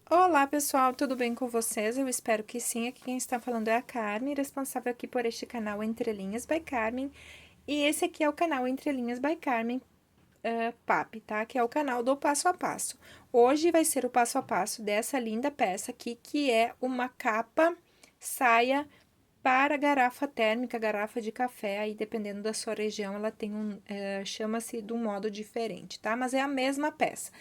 Olá, pessoal, tudo bem com vocês? Eu espero que sim. Aqui quem está falando é a Carmen, responsável aqui por este canal Entre Linhas by Carmen. E esse aqui é o canal Entre Linhas by Carmen PAP, tá? Que é o canal do passo a passo. Hoje vai ser o passo a passo dessa linda peça aqui, que é uma capa saia para garrafa térmica, garrafa de café. Aí, dependendo da sua região, ela tem chama-se de um modo diferente, tá? Mas é a mesma peça.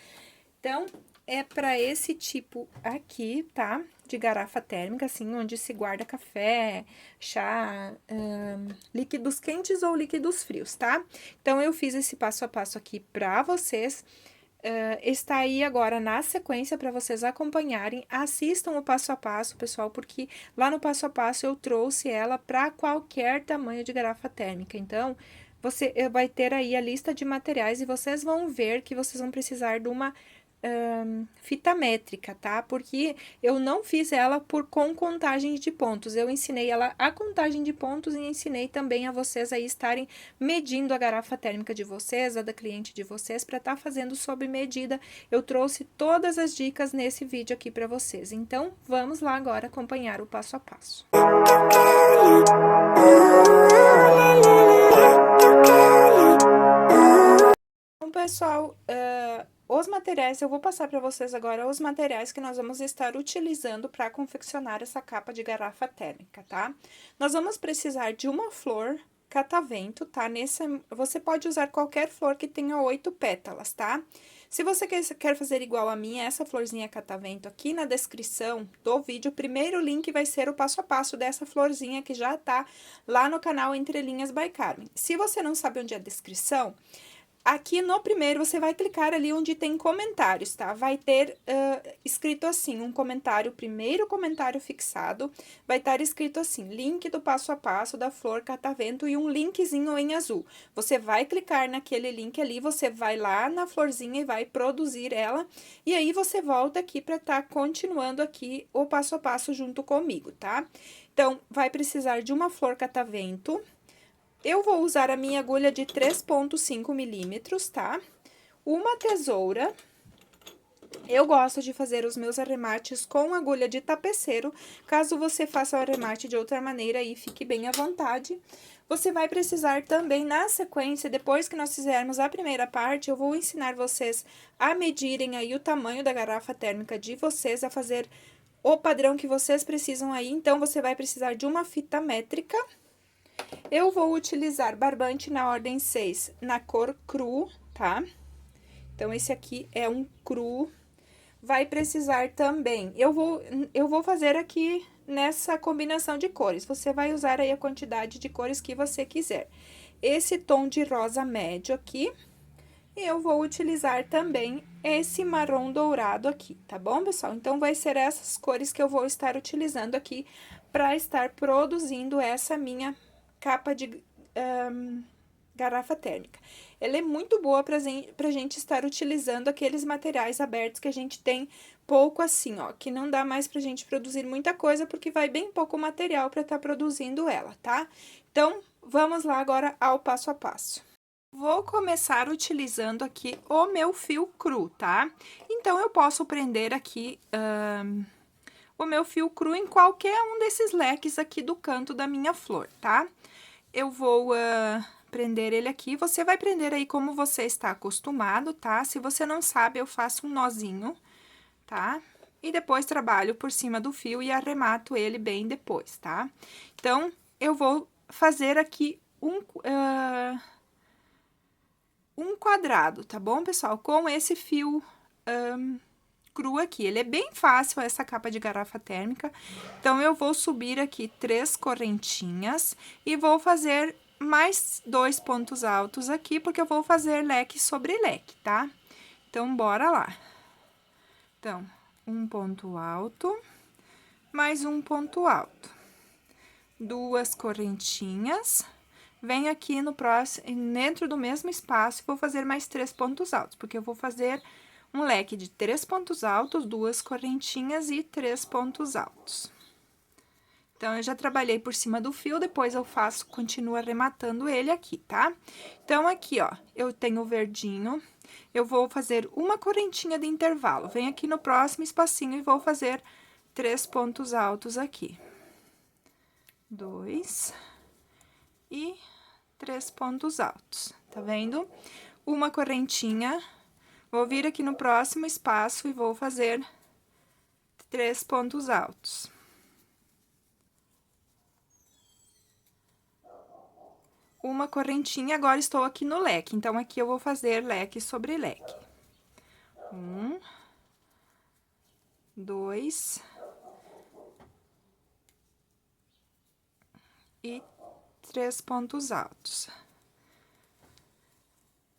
Então, é para esse tipo aqui, tá? De garrafa térmica, assim, onde se guarda café, chá, líquidos quentes ou líquidos frios, tá? Então, eu fiz esse passo a passo aqui para vocês. Está aí agora na sequência para vocês acompanharem. Assistam o passo a passo, pessoal, porque lá no passo a passo eu trouxe ela para qualquer tamanho de garrafa térmica. Então, você vai ter aí a lista de materiais e vocês vão ver que vocês vão precisar de uma fita métrica, tá? Porque eu não fiz ela com contagem de pontos. Eu ensinei ela a contagem de pontos e ensinei também a vocês aí estarem medindo a garrafa térmica de vocês, a da cliente de vocês, para estar fazendo sob medida. Eu trouxe todas as dicas nesse vídeo aqui para vocês. Então, vamos lá agora acompanhar o passo a passo. Então, pessoal, os materiais, eu vou passar para vocês agora os materiais que nós vamos estar utilizando para confeccionar essa capa de garrafa térmica, tá? Nós vamos precisar de uma flor catavento, tá? Você pode usar qualquer flor que tenha 8 pétalas, tá? Se você quer fazer igual a minha, essa florzinha catavento, aqui na descrição do vídeo, o primeiro link vai ser o passo a passo dessa florzinha que já tá lá no canal Entre Linhas by Carmen. Se você não sabe onde é a descrição, aqui no primeiro, você vai clicar ali onde tem comentários, tá? Vai ter escrito assim, um comentário, primeiro comentário fixado, vai estar escrito assim, link do passo a passo da flor catavento e um linkzinho em azul. Você vai clicar naquele link ali, você vai lá na florzinha e vai produzir ela, e aí você volta aqui para estar continuando aqui o passo a passo junto comigo, tá? Então, vai precisar de uma flor catavento. Eu vou usar a minha agulha de 3,5 milímetros, tá? Uma tesoura. Eu gosto de fazer os meus arremates com agulha de tapeceiro. Caso você faça o arremate de outra maneira, aí fique bem à vontade. Você vai precisar também, na sequência, depois que nós fizermos a primeira parte, eu vou ensinar vocês a medirem aí o tamanho da garrafa térmica de vocês, a fazer o padrão que vocês precisam aí. Então, você vai precisar de uma fita métrica. Eu vou utilizar barbante na ordem 6, na cor cru, tá? Então, esse aqui é um cru. Vai precisar também, eu vou fazer aqui nessa combinação de cores. Você vai usar aí a quantidade de cores que você quiser. Esse tom de rosa médio aqui. E eu vou utilizar também esse marrom dourado aqui, tá bom, pessoal? Então, vai ser essas cores que eu vou estar utilizando aqui para estar produzindo essa minha capa de garrafa térmica. Ela é muito boa pra gente estar utilizando aqueles materiais abertos que a gente tem pouco assim, ó, que não dá mais pra gente produzir muita coisa, porque vai bem pouco material para estar produzindo ela, tá? Então, vamos lá agora ao passo a passo. Vou começar utilizando aqui o meu fio cru, tá? Então, eu posso prender aqui o meu fio cru em qualquer um desses leques aqui do canto da minha flor, tá? Eu vou prender ele aqui, você vai prender aí como você está acostumado, tá? Se você não sabe, eu faço um nozinho, tá? E depois trabalho por cima do fio e arremato ele bem depois, tá? Então, eu vou fazer aqui um quadrado, tá bom, pessoal? Com esse fio cru aqui. Ele é bem fácil, essa capa de garrafa térmica. Então, eu vou subir aqui 3 correntinhas e vou fazer mais 2 pontos altos aqui, porque eu vou fazer leque sobre leque, tá? Então, bora lá. Então, um ponto alto, mais um ponto alto. 2 correntinhas. Venho aqui no próximo, dentro do mesmo espaço, vou fazer mais 3 pontos altos, porque eu vou fazer um leque de 3 pontos altos, 2 correntinhas e 3 pontos altos. Então, eu já trabalhei por cima do fio, depois eu continuo arrematando ele aqui, tá? Então, aqui, ó, eu tenho o verdinho, eu vou fazer uma correntinha de intervalo. Venho aqui no próximo espacinho e vou fazer 3 pontos altos aqui. 2 e 3 pontos altos, tá vendo? Uma correntinha, vou vir aqui no próximo espaço e vou fazer 3 pontos altos. Uma correntinha, agora estou aqui no leque, então, aqui eu vou fazer leque sobre leque. 1, 2 e 3 pontos altos.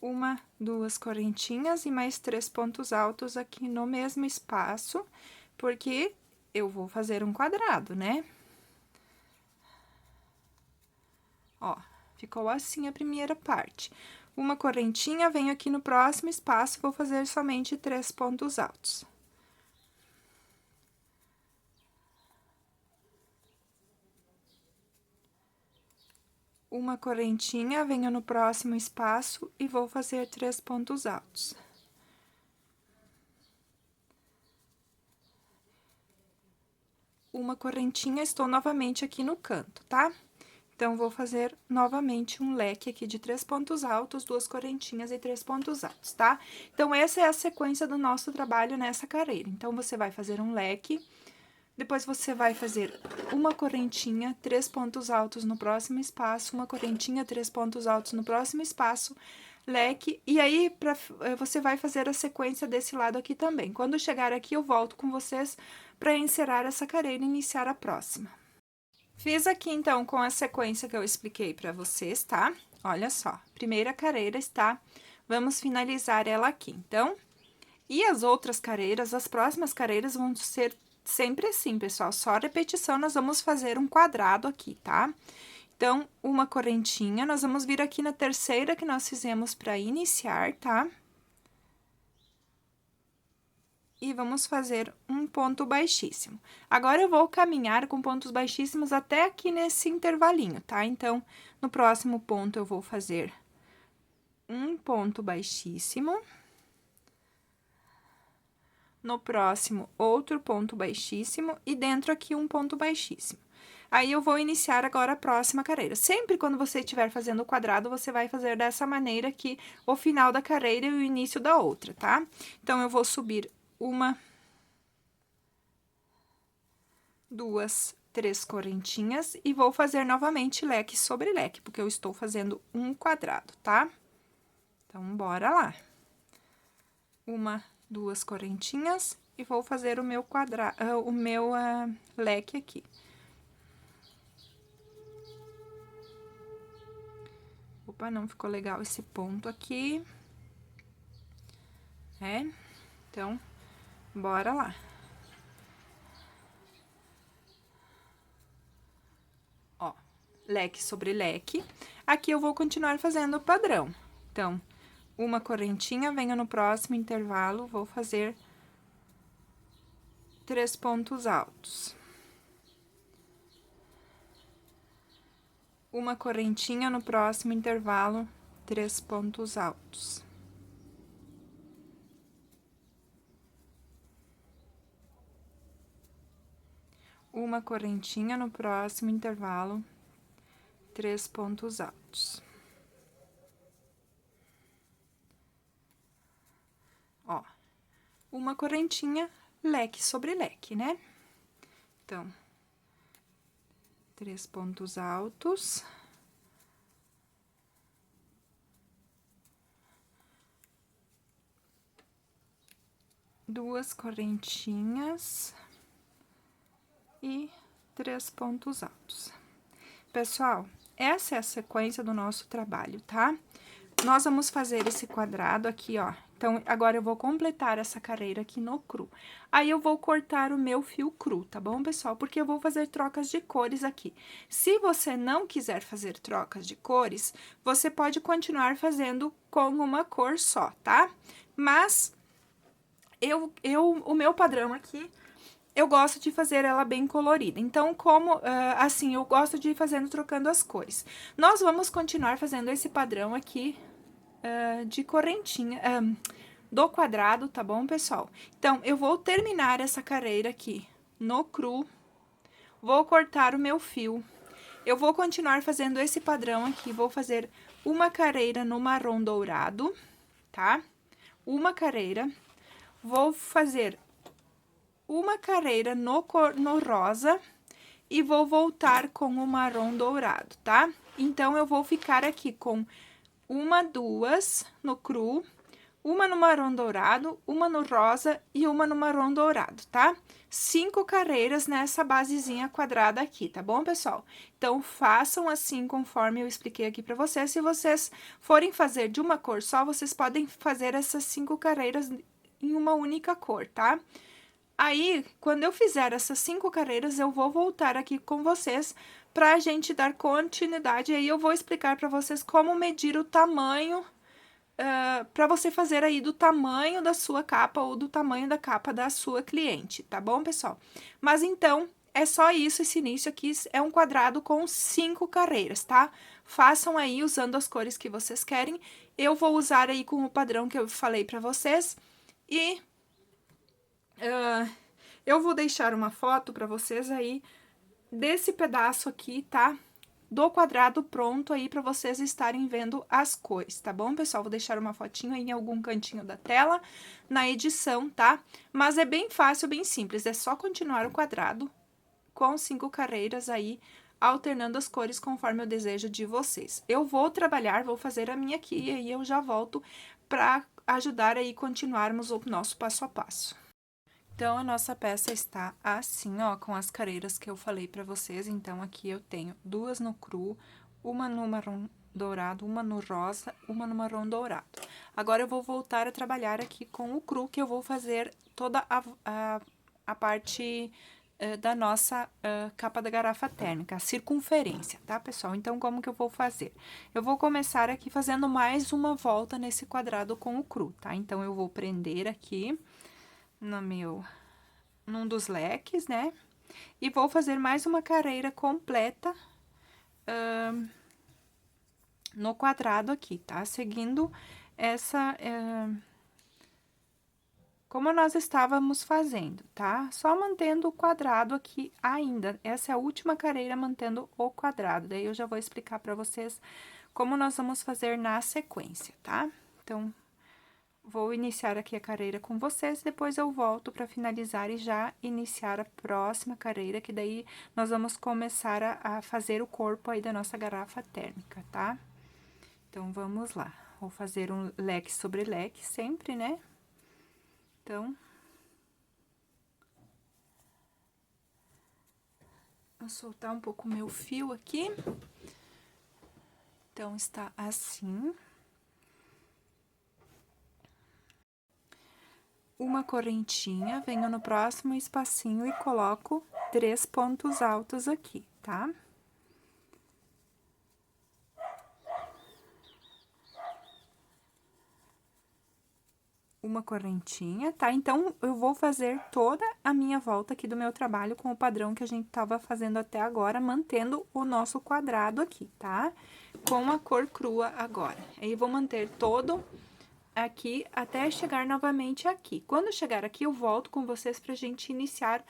Uma, 2 correntinhas e mais 3 pontos altos aqui no mesmo espaço, porque eu vou fazer um quadrado, né? Ó, ficou assim a primeira parte. Uma correntinha, venho aqui no próximo espaço, vou fazer somente 3 pontos altos. Uma correntinha, venho no próximo espaço e vou fazer 3 pontos altos. Uma correntinha, estou novamente aqui no canto, tá? Então, vou fazer novamente um leque aqui de 3 pontos altos, 2 correntinhas e 3 pontos altos, tá? Então, essa é a sequência do nosso trabalho nessa carreira. Então, você vai fazer um leque, depois você vai fazer uma correntinha, 3 pontos altos no próximo espaço, uma correntinha, 3 pontos altos no próximo espaço, leque, e aí você vai fazer a sequência desse lado aqui também. Quando chegar aqui, eu volto com vocês para encerrar essa carreira e iniciar a próxima. Fiz aqui, então, com a sequência que eu expliquei para vocês, tá? Olha só, primeira carreira está, vamos finalizar ela aqui, então. E as outras carreiras, as próximas carreiras vão ser sempre assim, pessoal, só repetição, nós vamos fazer um quadrado aqui, tá? Então, uma correntinha, nós vamos vir aqui na terceira que nós fizemos para iniciar, tá? E vamos fazer um ponto baixíssimo. Agora, eu vou caminhar com pontos baixíssimos até aqui nesse intervalinho, tá? Então, no próximo ponto, eu vou fazer um ponto baixíssimo. No próximo, outro ponto baixíssimo e dentro aqui um ponto baixíssimo. Aí, eu vou iniciar agora a próxima carreira. Sempre quando você estiver fazendo o quadrado, você vai fazer dessa maneira aqui o final da carreira e o início da outra, tá? Então, eu vou subir uma, 2, 3 correntinhas e vou fazer novamente leque sobre leque, porque eu estou fazendo um quadrado, tá? Então, bora lá. Uma, 2 correntinhas e vou fazer o meu leque aqui. Opa, não ficou legal esse ponto aqui. Então, bora lá. Ó, leque sobre leque. Aqui eu vou continuar fazendo o padrão. Então, uma correntinha, venho no próximo intervalo, vou fazer 3 pontos altos. Uma correntinha no próximo intervalo, 3 pontos altos. Uma correntinha no próximo intervalo, 3 pontos altos. Ó, uma correntinha, leque sobre leque, né? Então, 3 pontos altos. Duas correntinhas e 3 pontos altos. Pessoal, essa é a sequência do nosso trabalho, tá? Nós vamos fazer esse quadrado aqui, ó. Então, agora eu vou completar essa carreira aqui no cru. Aí, eu vou cortar o meu fio cru, tá bom, pessoal? Porque eu vou fazer trocas de cores aqui. Se você não quiser fazer trocas de cores, você pode continuar fazendo com uma cor só, tá? Mas, o meu padrão aqui eu gosto de fazer ela bem colorida. Então, como assim, eu gosto de ir fazendo, trocando as cores. Nós vamos continuar fazendo esse padrão aqui de correntinha, do quadrado, tá bom, pessoal? Então, eu vou terminar essa carreira aqui no cru, vou cortar o meu fio. Eu vou continuar fazendo esse padrão aqui, vou fazer uma carreira no marrom dourado, tá? Uma carreira. Vou fazer uma carreira no rosa e vou voltar com o marrom dourado, tá? Então, eu vou ficar aqui com uma, duas no cru, uma no marrom dourado, uma no rosa e uma no marrom dourado, tá? 5 carreiras nessa basezinha quadrada aqui, tá bom, pessoal? Então, façam assim conforme eu expliquei aqui pra vocês. Se vocês forem fazer de uma cor só, vocês podem fazer essas 5 carreiras em uma única cor, tá? Aí, quando eu fizer essas 5 carreiras, eu vou voltar aqui com vocês pra gente dar continuidade. Aí, eu vou explicar pra vocês como medir o tamanho, para você fazer aí do tamanho da sua capa ou do tamanho da capa da sua cliente, tá bom, pessoal? Mas então, é só isso, esse início aqui é um quadrado com 5 carreiras, tá? Façam aí usando as cores que vocês querem. Eu vou usar aí com o padrão que eu falei para vocês e eu vou deixar uma foto para vocês aí desse pedaço aqui, tá? Do quadrado pronto aí para vocês estarem vendo as cores, tá bom, pessoal? Vou deixar uma fotinho aí em algum cantinho da tela, na edição, tá? Mas é bem fácil, bem simples, é só continuar o quadrado com 5 carreiras aí, alternando as cores conforme o desejo de vocês. Eu vou trabalhar, vou fazer a minha aqui e aí eu já volto para ajudar aí continuarmos o nosso passo a passo. Então, a nossa peça está assim, ó, com as carreiras que eu falei pra vocês. Então, aqui eu tenho 2 no cru, uma no marrom dourado, uma no rosa, uma no marrom dourado. Agora, eu vou voltar a trabalhar aqui com o cru, que eu vou fazer toda a parte da nossa capa da garrafa térmica, a circunferência, tá, pessoal? Então, como que eu vou fazer? Eu vou começar aqui fazendo mais uma volta nesse quadrado com o cru, tá? Então, eu vou prender aqui num dos leques, né? E vou fazer mais uma carreira completa no quadrado aqui, tá? Seguindo essa, como nós estávamos fazendo, tá? Só mantendo o quadrado aqui ainda. Essa é a última carreira mantendo o quadrado. Daí, eu já vou explicar pra vocês como nós vamos fazer na sequência, tá? Então, vou iniciar aqui a carreira com vocês, depois eu volto para finalizar e já iniciar a próxima carreira, que daí nós vamos começar a fazer o corpo aí da nossa garrafa térmica, tá? Então, vamos lá. Vou fazer um leque sobre leque sempre, né? Então, vou soltar um pouco o meu fio aqui. Então, está assim. Uma correntinha, venho no próximo espacinho e coloco 3 pontos altos aqui, tá? Uma correntinha, tá? Então, eu vou fazer toda a minha volta aqui do meu trabalho com o padrão que a gente tava fazendo até agora, mantendo o nosso quadrado aqui, tá? Com a cor crua agora. Aí, vou manter todo aqui até chegar novamente aqui. Quando chegar aqui, eu volto com vocês pra gente iniciar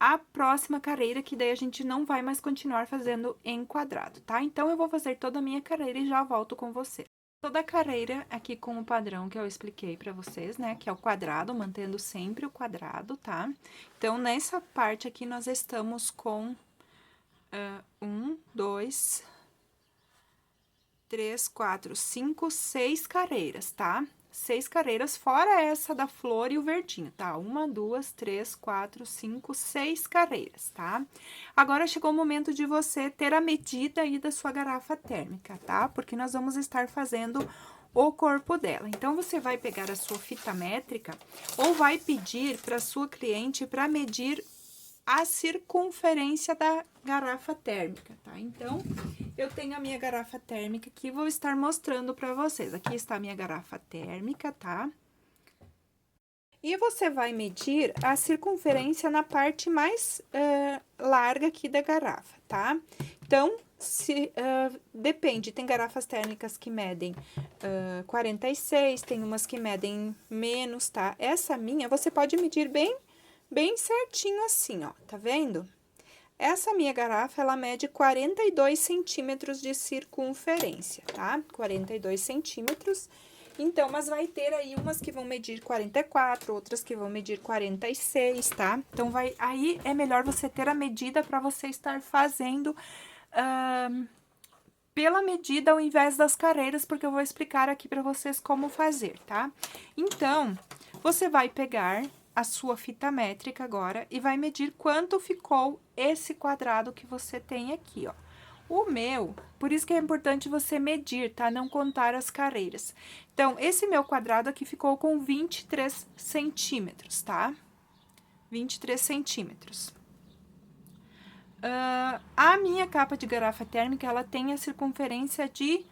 a próxima carreira, que daí a gente não vai mais continuar fazendo em quadrado, tá? Então, eu vou fazer toda a minha carreira e já volto com você. Toda a carreira aqui com o padrão que eu expliquei pra vocês, né? Que é o quadrado, mantendo sempre o quadrado, tá? Então, nessa parte aqui, nós estamos com 1, 2, 3, 4, 5, 6 carreiras, tá? 6 carreiras, fora essa da flor e o verdinho, tá? 1, 2, 3, 4, 5, 6 carreiras, tá? Agora, chegou o momento de você ter a medida aí da sua garrafa térmica, tá? Porque nós vamos estar fazendo o corpo dela. Então, você vai pegar a sua fita métrica ou vai pedir para sua cliente para medir a circunferência da garrafa térmica, tá? Então, eu tenho a minha garrafa térmica aqui, vou estar mostrando pra vocês. Aqui está a minha garrafa térmica, tá? E você vai medir a circunferência na parte mais larga aqui da garrafa, tá? Então, depende, tem garrafas térmicas que medem 46, tem umas que medem menos, tá? Essa minha, você pode medir bem certinho assim, ó, tá vendo? Essa minha garrafa, ela mede 42 centímetros de circunferência, tá? 42 centímetros. Então, mas vai ter aí umas que vão medir 44, outras que vão medir 46, tá? Então, aí é melhor você ter a medida para você estar fazendo pela medida ao invés das carreiras, porque eu vou explicar aqui para vocês como fazer, tá? Então, você vai pegar a sua fita métrica agora e vai medir quanto ficou esse quadrado que você tem aqui, ó. O meu, por isso que é importante você medir, tá? Não contar as carreiras. Então, esse meu quadrado aqui ficou com 23 centímetros, tá? 23 centímetros. A minha capa de garrafa térmica, ela tem a circunferência de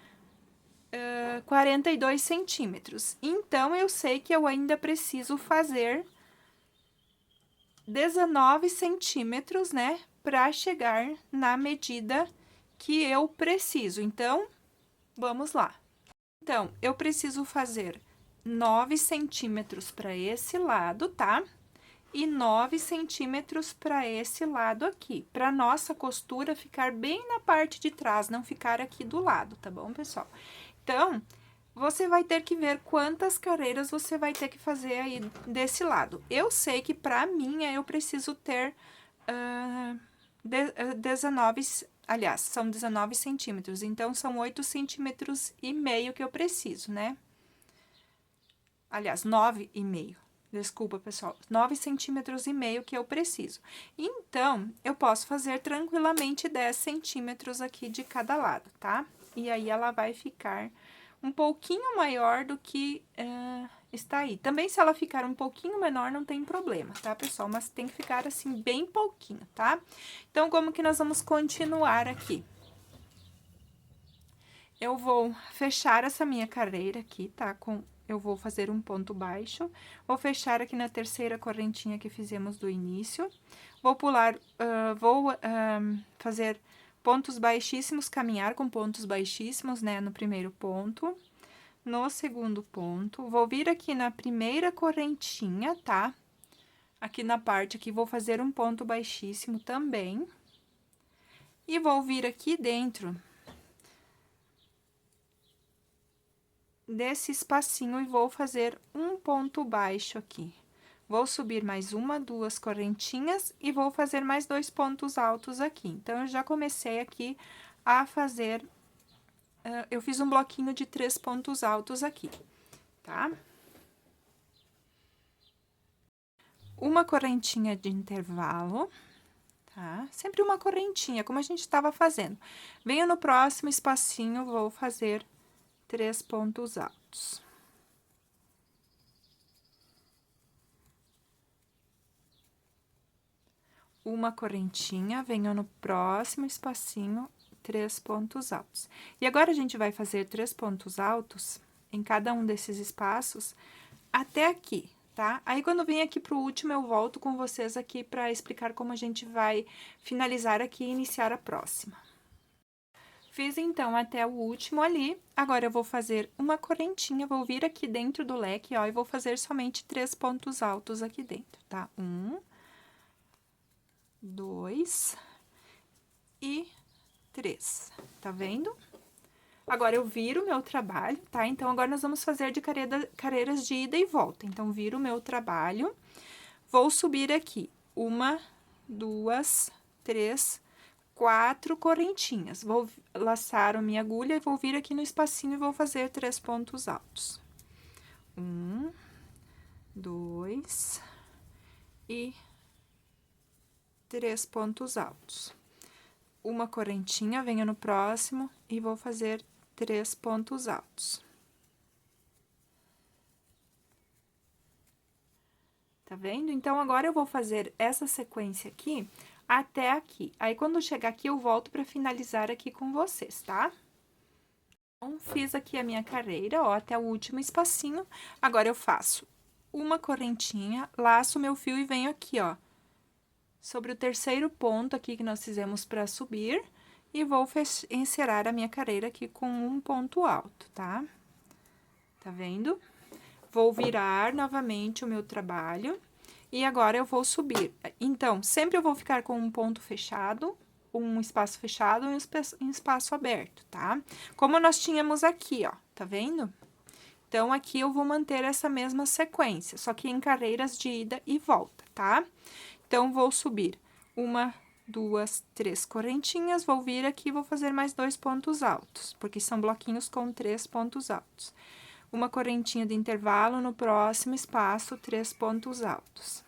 42 centímetros. Então, eu sei que eu ainda preciso fazer 19 centímetros, né? Para chegar na medida que eu preciso. Então, vamos lá. Então, eu preciso fazer 9 centímetros para esse lado, tá? E 9 centímetros para esse lado aqui, para nossa costura ficar bem na parte de trás, não ficar aqui do lado, tá bom, pessoal? Então, você vai ter que ver quantas carreiras você vai ter que fazer aí desse lado. Eu sei que para minha eu preciso ter 19, aliás, são 19 centímetros, então são 8 centímetros e meio que eu preciso, né? Aliás, 9,5. Desculpa, pessoal, 9 centímetros e meio que eu preciso. Então, eu posso fazer tranquilamente 10 centímetros aqui de cada lado, tá? E aí, ela vai ficar um pouquinho maior do que está aí. Também, se ela ficar um pouquinho menor, não tem problema, tá, pessoal? Mas tem que ficar, assim, bem pouquinho, tá? Então, como que nós vamos continuar aqui? Eu vou fechar essa minha carreira aqui, tá? Eu vou fazer um ponto baixo, vou fechar aqui na terceira correntinha que fizemos do início, vou pular, fazer pontos baixíssimos, caminhar com pontos baixíssimos, né, no primeiro ponto. No segundo ponto, vou vir aqui na primeira correntinha, tá? Aqui na parte aqui, vou fazer um ponto baixíssimo também. E vou vir aqui dentro desse espacinho e vou fazer um ponto baixo aqui. Vou subir mais uma, duas correntinhas e vou fazer mais 2 pontos altos aqui. Então, eu já comecei aqui a fazer, eu fiz um bloquinho de 3 pontos altos aqui, tá? Uma correntinha de intervalo, tá? Sempre uma correntinha, como a gente estava fazendo. Venho no próximo espacinho, vou fazer 3 pontos altos. Uma correntinha, venho no próximo espacinho, 3 pontos altos. E agora, a gente vai fazer 3 pontos altos em cada um desses espaços até aqui, tá? Aí, quando vem aqui pro último, eu volto com vocês aqui para explicar como a gente vai finalizar aqui e iniciar a próxima. Fiz, então, até o último ali. Agora, eu vou fazer uma correntinha, vou vir aqui dentro do leque, ó, e vou fazer somente 3 pontos altos aqui dentro, tá? 1, 2 e 3, tá vendo? Agora, eu viro o meu trabalho, tá? Então, agora, nós vamos fazer de carreiras de ida e volta. Então, viro o meu trabalho, vou subir aqui 1, 2, 3, 4 correntinhas. Vou laçar a minha agulha e vou vir aqui no espacinho e vou fazer 3 pontos altos. 1, 2 e 3 pontos altos. Uma correntinha, venho no próximo e vou fazer 3 pontos altos. Tá vendo? Então, agora eu vou fazer essa sequência aqui até aqui. Aí, quando chegar aqui, eu volto para finalizar aqui com vocês, tá? Então, fiz aqui a minha carreira, ó, até o último espacinho. Agora, eu faço uma correntinha, laço meu fio e venho aqui, ó, sobre o terceiro ponto aqui que nós fizemos para subir, e vou encerar a minha carreira aqui com um ponto alto, tá? Tá vendo? Vou virar novamente o meu trabalho, e agora eu vou subir. Então, sempre eu vou ficar com um ponto fechado, um espaço fechado e um espaço aberto, tá? Como nós tínhamos aqui, ó, tá vendo? Então, aqui eu vou manter essa mesma sequência, só que em carreiras de ida e volta, tá? Então, vou subir uma, duas, três correntinhas, vou vir aqui e vou fazer mais 2 pontos altos, porque são bloquinhos com 3 pontos altos. Uma correntinha de intervalo, no próximo espaço, 3 pontos altos.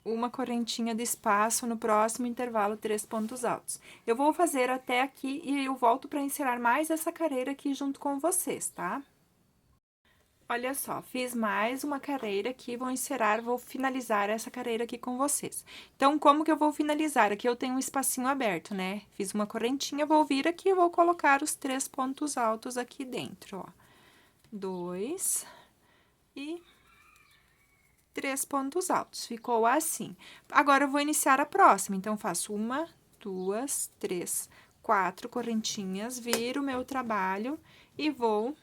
Uma correntinha de espaço, no próximo intervalo, 3 pontos altos. Eu vou fazer até aqui e eu volto para encerrar mais essa carreira aqui junto com vocês, tá? Olha só, fiz mais uma carreira aqui, vou encerrar, vou finalizar essa carreira aqui com vocês. Então, como que eu vou finalizar? Aqui eu tenho um espacinho aberto, né? Fiz uma correntinha, vou vir aqui e vou colocar os 3 pontos altos aqui dentro, ó. 2 e 3 pontos altos, ficou assim. Agora, eu vou iniciar a próxima, então, faço 1, 2, 3, 4 correntinhas, viro o meu trabalho e vou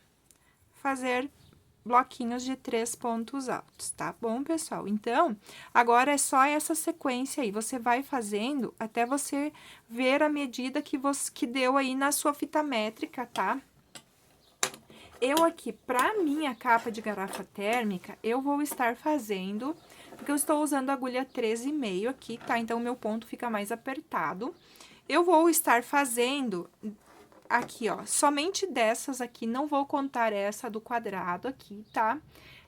fazer bloquinhos de 3 pontos altos, tá bom, pessoal? Então, agora é só essa sequência aí, você vai fazendo até você ver a medida que deu aí na sua fita métrica, tá? Eu aqui, pra minha capa de garrafa térmica, eu vou estar fazendo, porque eu estou usando a agulha 13,5 aqui, tá? Então, o meu ponto fica mais apertado. Eu vou estar fazendo aqui, ó, somente dessas aqui, não vou contar essa do quadrado aqui, tá?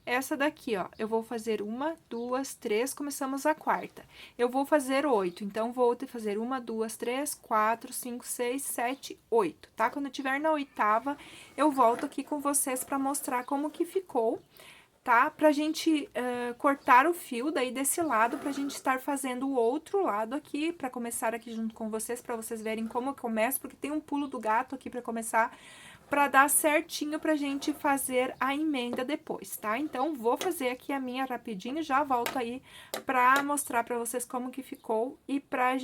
Essa daqui, ó, eu vou fazer 1, 2, 3, começamos a quarta. Eu vou fazer 8, então, vou fazer 1, 2, 3, 4, 5, 6, 7, 8, tá? Quando eu tiver na oitava, eu volto aqui com vocês pra mostrar como que ficou, tá? Pra gente cortar o fio daí desse lado, pra gente estar fazendo o outro lado aqui, pra começar aqui junto com vocês, pra vocês verem como eu começo, porque tem um pulo do gato aqui pra começar, pra dar certinho pra gente fazer a emenda depois, tá? Então, vou fazer aqui a minha rapidinho, já volto aí pra mostrar pra vocês como que ficou e pra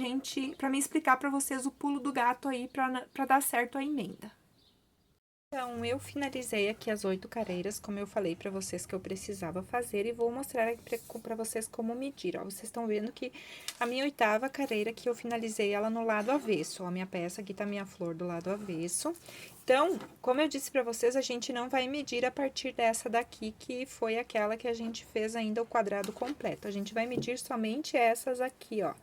me explicar pra vocês o pulo do gato aí pra dar certo a emenda. Então, eu finalizei aqui as 8 carreiras, como eu falei pra vocês que eu precisava fazer, e vou mostrar aqui pra vocês como medir, ó. Vocês estão vendo que a minha 8ª carreira que eu finalizei ela no lado avesso, ó. A minha peça aqui tá a minha flor do lado avesso. Então, como eu disse pra vocês, a gente não vai medir a partir dessa daqui, que foi aquela que a gente fez ainda o quadrado completo. A gente vai medir somente essas aqui, ó.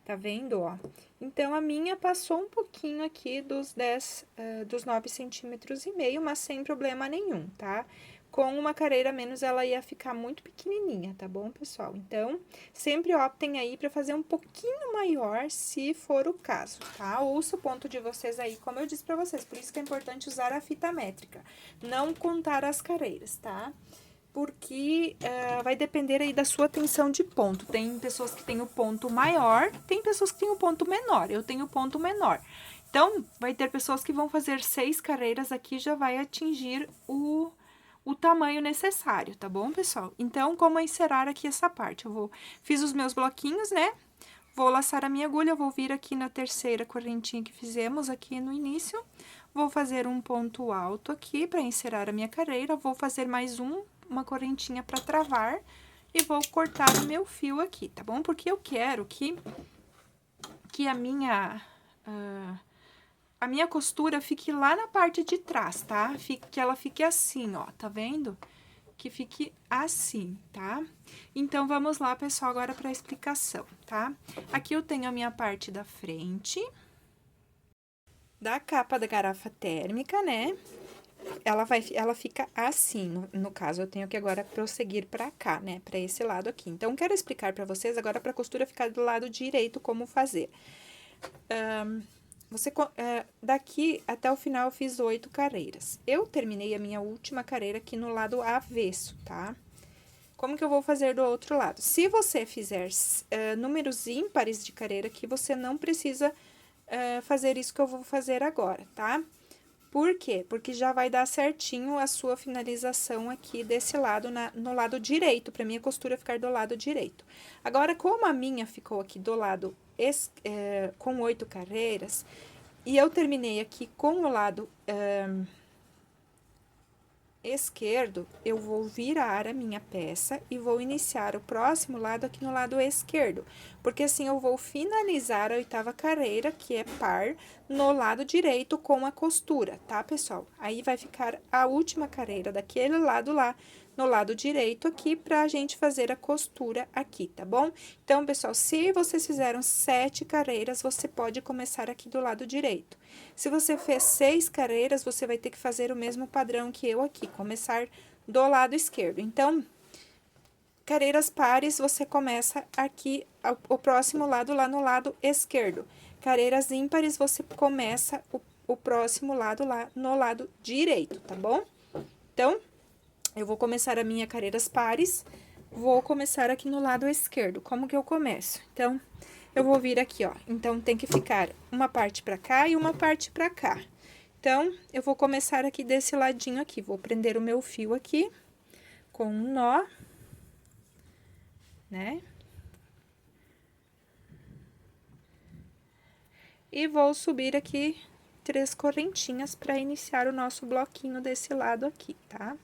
Tá vendo, ó? Então, a minha passou um pouquinho aqui dos 9,5 centímetros, mas sem problema nenhum, tá? Com uma carreira a menos, ela ia ficar muito pequenininha, tá bom, pessoal? Então, sempre optem aí pra fazer um pouquinho maior, se for o caso, tá? Ouça o ponto de vocês aí, como eu disse pra vocês, por isso que é importante usar a fita métrica, não contar as carreiras, tá? Porque vai depender aí da sua tensão de ponto. Tem pessoas que têm o ponto maior, tem pessoas que têm o ponto menor. Eu tenho o ponto menor. Então, vai ter pessoas que vão fazer 6 carreiras aqui, já vai atingir o tamanho necessário, tá bom, pessoal? Então, como encerar aqui essa parte? Fiz os meus bloquinhos, né? Vou laçar a minha agulha, vou vir aqui na terceira correntinha que fizemos aqui no início. Vou fazer um ponto alto aqui para encerar a minha carreira. Vou fazer mais uma correntinha para travar e vou cortar o meu fio aqui, tá bom? Porque eu quero que a minha costura fique lá na parte de trás, tá? Que ela fique assim, ó, tá vendo? Que fique assim, tá? Então, vamos lá, pessoal, agora para a explicação, tá? Aqui eu tenho a minha parte da frente da capa da garrafa térmica, né? Ela fica assim, no caso, eu tenho que agora prosseguir pra cá, né, pra esse lado aqui. Então, quero explicar pra vocês agora pra costura ficar do lado direito como fazer. Daqui até o final eu fiz 8 carreiras. Eu terminei a minha última carreira aqui no lado avesso, tá? Como que eu vou fazer do outro lado? Se você fizer números ímpares de carreira aqui, você não precisa fazer isso que eu vou fazer agora, tá? Por quê? Porque já vai dar certinho a sua finalização aqui desse lado, no lado direito, pra minha costura ficar do lado direito. Agora, como a minha ficou aqui do lado com 8 carreiras, e eu terminei aqui com o lado esquerdo, eu vou virar a minha peça e vou iniciar o próximo lado aqui no lado esquerdo, porque assim eu vou finalizar a 8ª carreira, que é par, no lado direito com a costura, tá, pessoal? Aí vai ficar a última carreira daquele lado lá, no lado direito aqui, pra gente fazer a costura aqui, tá bom? Então, pessoal, se vocês fizeram 7 carreiras, você pode começar aqui do lado direito. Se você fez 6 carreiras, você vai ter que fazer o mesmo padrão que eu aqui, começar do lado esquerdo. Então, carreiras pares, você começa aqui, o próximo lado lá no lado esquerdo. Carreiras ímpares, você começa o próximo lado lá no lado direito, tá bom? Então, eu vou começar a minha carreiras pares, vou começar aqui no lado esquerdo. Como que eu começo? Então, eu vou vir aqui, ó. Então, tem que ficar uma parte pra cá e uma parte pra cá. Então, eu vou começar aqui desse ladinho aqui. Vou prender o meu fio aqui com um nó, né? E vou subir aqui 3 correntinhas pra iniciar o nosso bloquinho desse lado aqui, tá?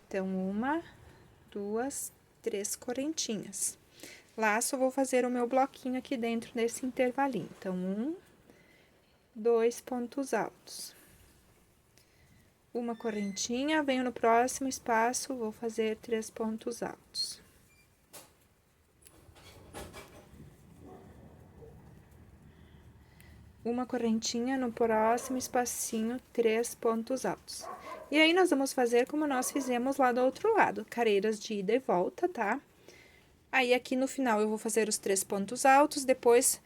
Então, 1, 2, 3 correntinhas. Laço, vou fazer o meu bloquinho aqui dentro desse intervalinho. Então, 1, 2 pontos altos. Uma correntinha, venho no próximo espaço, vou fazer 3 pontos altos. Uma correntinha no próximo espacinho, 3 pontos altos. E aí, nós vamos fazer como nós fizemos lá do outro lado, carreiras de ida e volta, tá? Aí, aqui no final, eu vou fazer os 3 pontos altos, depois,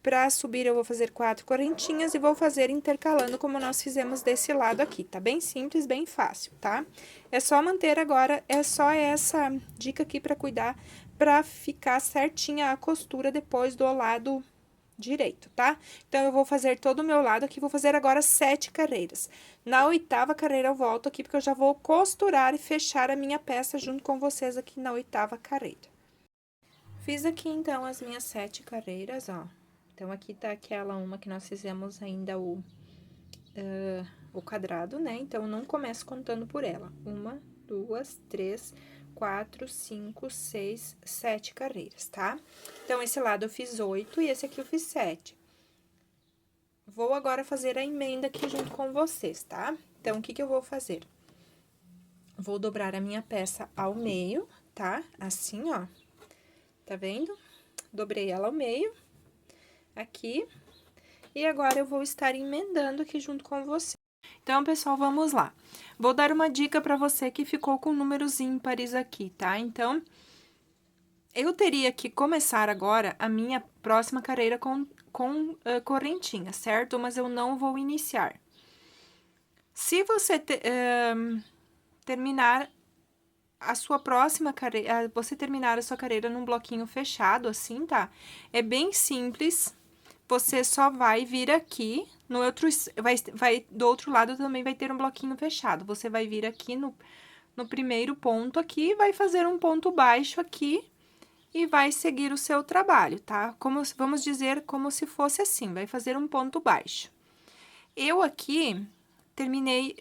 pra subir, eu vou fazer 4 correntinhas e vou fazer intercalando como nós fizemos desse lado aqui, tá? Bem simples, bem fácil, tá? É só manter agora, é só essa dica aqui pra cuidar, pra ficar certinha a costura depois do lado direito, tá? Então, eu vou fazer todo o meu lado aqui, vou fazer agora 7 carreiras. Na 8ª carreira, eu volto aqui, porque eu já vou costurar e fechar a minha peça junto com vocês aqui na 8ª carreira. Fiz aqui, então, as minhas 7 carreiras, ó. Então, aqui tá aquela uma que nós fizemos ainda o quadrado, né? Então, eu não começo contando por ela. 1, 2, 3, 4, 5, 6, 7 carreiras, tá? Então, esse lado eu fiz 8 e esse aqui eu fiz 7. Vou agora fazer a emenda aqui junto com vocês, tá? Então, o que que eu vou fazer? Vou dobrar a minha peça ao meio, tá? Assim, ó. Tá vendo? Dobrei ela ao meio, aqui. E agora, eu vou estar emendando aqui junto com você. Então, pessoal, vamos lá. Vou dar uma dica pra você que ficou com números ímpares aqui, tá? Então, eu teria que começar agora a minha próxima carreira com correntinha, certo? Mas eu não vou iniciar. Se você terminar a sua próxima carreira, você terminar a sua carreira num bloquinho fechado, assim, tá? É bem simples. Você só vai vir aqui, no outro, do outro lado também vai ter um bloquinho fechado. Você vai vir aqui no primeiro ponto aqui, vai fazer um ponto baixo aqui e vai seguir o seu trabalho, tá? Vamos dizer como se fosse assim, vai fazer um ponto baixo. Eu aqui terminei,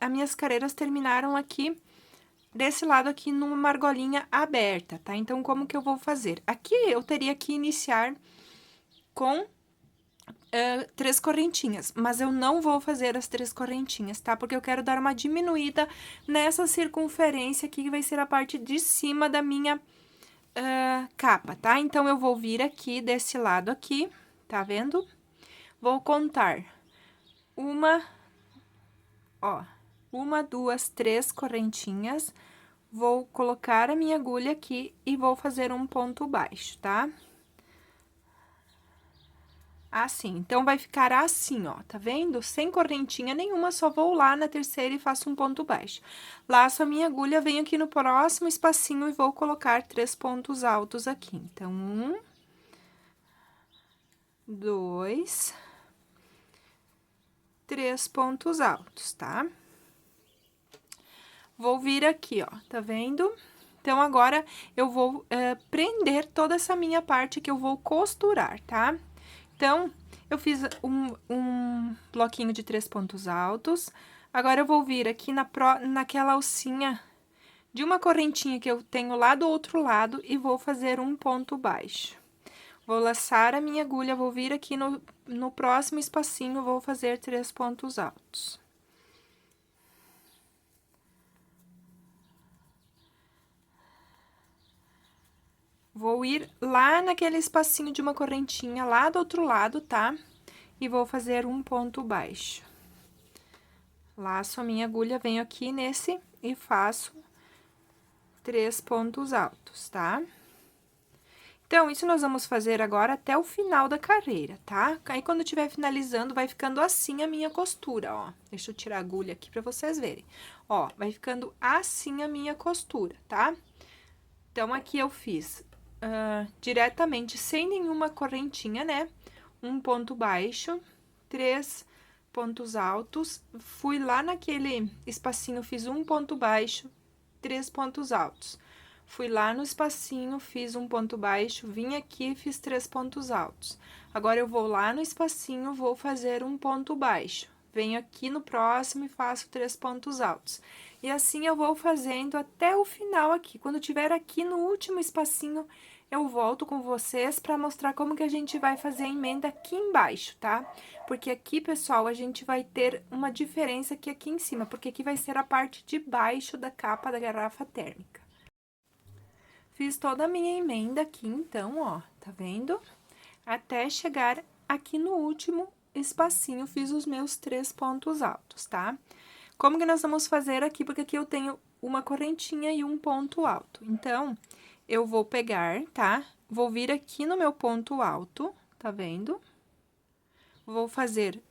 as minhas carreiras terminaram aqui, desse lado aqui, numa argolinha aberta, tá? Então, como que eu vou fazer? Aqui, eu teria que iniciar com 3 correntinhas, mas eu não vou fazer as 3 correntinhas, tá? Porque eu quero dar uma diminuída nessa circunferência aqui, que vai ser a parte de cima da minha capa, tá? Então, eu vou vir aqui, desse lado aqui, tá vendo? Vou contar 1, 2, 3 correntinhas, vou colocar a minha agulha aqui e vou fazer um ponto baixo, tá? Assim, então, vai ficar assim, ó, tá vendo? Sem correntinha nenhuma, só vou lá na terceira e faço um ponto baixo. Laço a minha agulha, venho aqui no próximo espacinho e vou colocar 3 pontos altos aqui. Então, 1, 2, 3 pontos altos, tá? Vou vir aqui, ó, tá vendo? Então, agora, eu vou prender toda essa minha parte que eu vou costurar, tá? Então, eu fiz um bloquinho de 3 pontos altos. Agora, eu vou vir aqui naquela alcinha de uma correntinha que eu tenho lá do outro lado e vou fazer um ponto baixo. Vou laçar a minha agulha, vou vir aqui no próximo espacinho, vou fazer 3 pontos altos. Vou ir lá naquele espacinho de uma correntinha lá do outro lado, tá? E vou fazer um ponto baixo. Laço a minha agulha, venho aqui nesse e faço 3 pontos altos, tá? Então, isso nós vamos fazer agora até o final da carreira, tá? Aí, quando estiver finalizando, vai ficando assim a minha costura, ó. Deixa eu tirar a agulha aqui pra vocês verem. Ó, vai ficando assim a minha costura, tá? Então, aqui eu fiz diretamente, sem nenhuma correntinha, né? Um ponto baixo, 3 pontos altos, fui lá naquele espacinho, fiz um ponto baixo, 3 pontos altos. Fui lá no espacinho, fiz um ponto baixo, vim aqui e fiz 3 pontos altos. Agora, eu vou lá no espacinho, vou fazer um ponto baixo. Venho aqui no próximo e faço 3 pontos altos. E assim, eu vou fazendo até o final aqui. Quando tiver aqui no último espacinho, eu volto com vocês para mostrar como que a gente vai fazer a emenda aqui embaixo, tá? Porque aqui, pessoal, a gente vai ter uma diferença que aqui em cima, porque aqui vai ser a parte de baixo da capa da garrafa térmica. Fiz toda a minha emenda aqui, então, ó, tá vendo? Até chegar aqui no último espacinho, fiz os meus 3 pontos altos, tá? Como que nós vamos fazer aqui? Porque aqui eu tenho uma correntinha e um ponto alto. Então, eu vou pegar, tá? Vou vir aqui no meu ponto alto, tá vendo? Vou fazer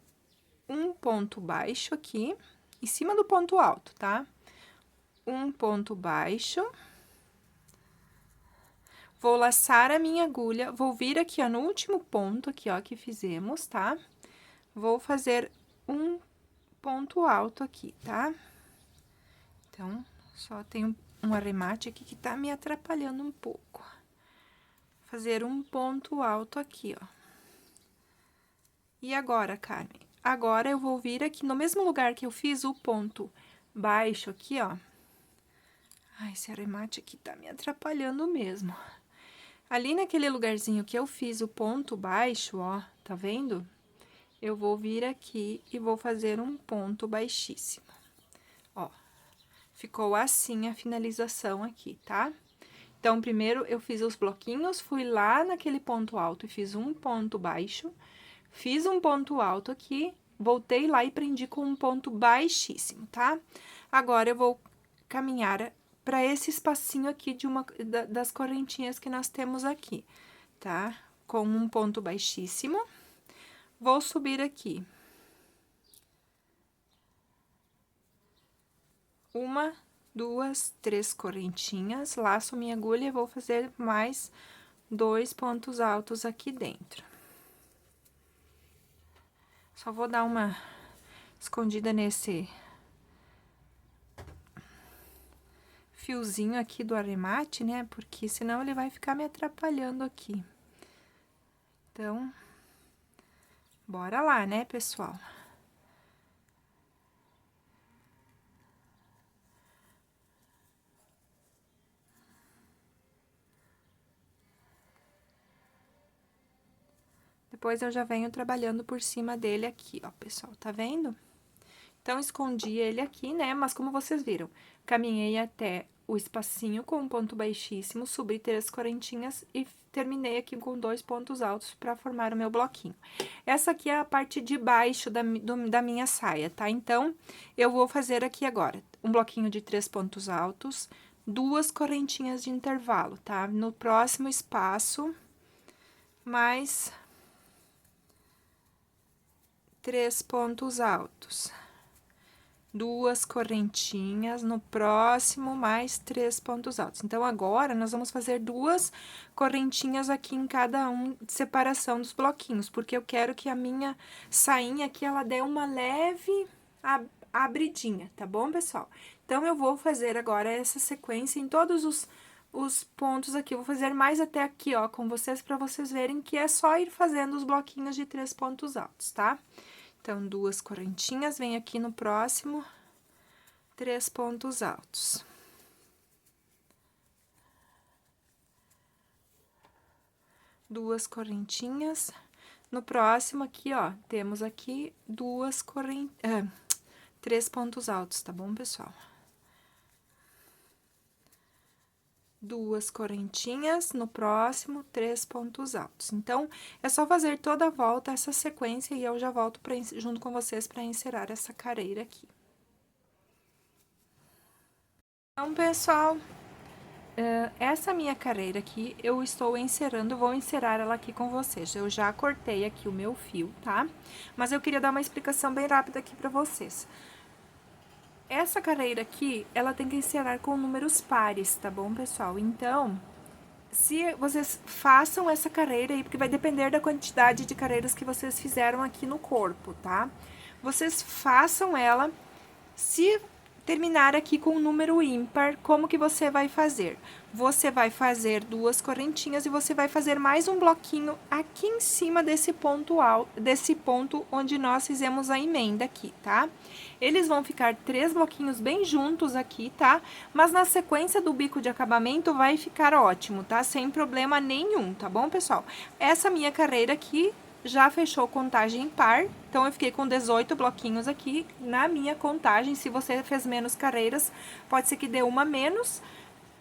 um ponto baixo aqui, em cima do ponto alto, tá? Um ponto baixo. Vou laçar a minha agulha, vou vir aqui, ó, no último ponto aqui, ó, que fizemos, tá? Vou fazer um ponto alto aqui, tá? Então, só tem um arremate aqui que tá me atrapalhando um pouco. Fazer um ponto alto aqui, ó. E agora, Carmen? Agora, eu vou vir aqui no mesmo lugar que eu fiz o ponto baixo aqui, ó. Ai, esse arremate aqui tá me atrapalhando mesmo. Ali naquele lugarzinho que eu fiz o ponto baixo, ó, tá vendo? Eu vou vir aqui e vou fazer um ponto baixíssimo. Ó, ficou assim a finalização aqui, tá? Então, primeiro eu fiz os bloquinhos, fui lá naquele ponto alto e fiz um ponto baixo, fiz um ponto alto aqui, voltei lá e prendi com um ponto baixíssimo, tá? Agora, eu vou caminhar para esse espacinho aqui das correntinhas que nós temos aqui, tá? Com um ponto baixíssimo. Vou subir aqui. Uma, duas, 3 correntinhas, laço minha agulha e vou fazer mais 2 pontos altos aqui dentro. Só vou dar uma escondida nesse fiozinho aqui do arremate, né? Porque senão ele vai ficar me atrapalhando aqui. Então, bora lá, né, pessoal? Depois, eu já venho trabalhando por cima dele aqui, ó, pessoal, tá vendo? Então, escondi ele aqui, né? Mas como vocês viram, caminhei até o espacinho com um ponto baixíssimo, subi 3 correntinhas e terminei aqui com 2 pontos altos para formar o meu bloquinho. Essa aqui é a parte de baixo da minha saia, tá? Então, eu vou fazer aqui agora um bloquinho de 3 pontos altos, 2 correntinhas de intervalo, tá? No próximo espaço, mais 3 pontos altos. 2 correntinhas, no próximo mais 3 pontos altos. Então, agora, nós vamos fazer 2 correntinhas aqui em cada um de separação dos bloquinhos, porque eu quero que a minha sainha aqui, ela dê uma leve abridinha, tá bom, pessoal? Então, eu vou fazer agora essa sequência em todos os pontos aqui. Eu vou fazer mais até aqui, ó, com vocês, pra vocês verem que é só ir fazendo os bloquinhos de 3 pontos altos, tá? Então, 2 correntinhas, vem aqui no próximo, 3 pontos altos. Duas correntinhas. No próximo aqui, ó, temos aqui 3 pontos altos, tá bom, pessoal? 2 correntinhas, no próximo, 3 pontos altos. Então, é só fazer toda a volta essa sequência e eu já volto junto com vocês para encerrar essa careira aqui. Então, pessoal, essa minha careira aqui, eu estou encerrando, vou encerrar ela aqui com vocês. Eu já cortei aqui o meu fio, tá? Mas eu queria dar uma explicação bem rápida aqui para vocês. Essa careira aqui, ela tem que encerrar com números pares, tá bom, pessoal? Então, se vocês façam essa carreira aí, porque vai depender da quantidade de carreiras que vocês fizeram aqui no corpo, tá? Vocês façam ela, se terminar aqui com um número ímpar, como que você vai fazer? Você vai fazer 2 correntinhas e você vai fazer mais um bloquinho aqui em cima desse ponto alto, desse ponto onde nós fizemos a emenda aqui, tá? Eles vão ficar 3 bloquinhos bem juntos aqui, tá? Mas na sequência do bico de acabamento vai ficar ótimo, tá? Sem problema nenhum, tá bom, pessoal? Essa minha carreira aqui já fechou contagem par, então eu fiquei com 18 bloquinhos aqui na minha contagem. Se você fez menos carreiras, pode ser que dê uma menos,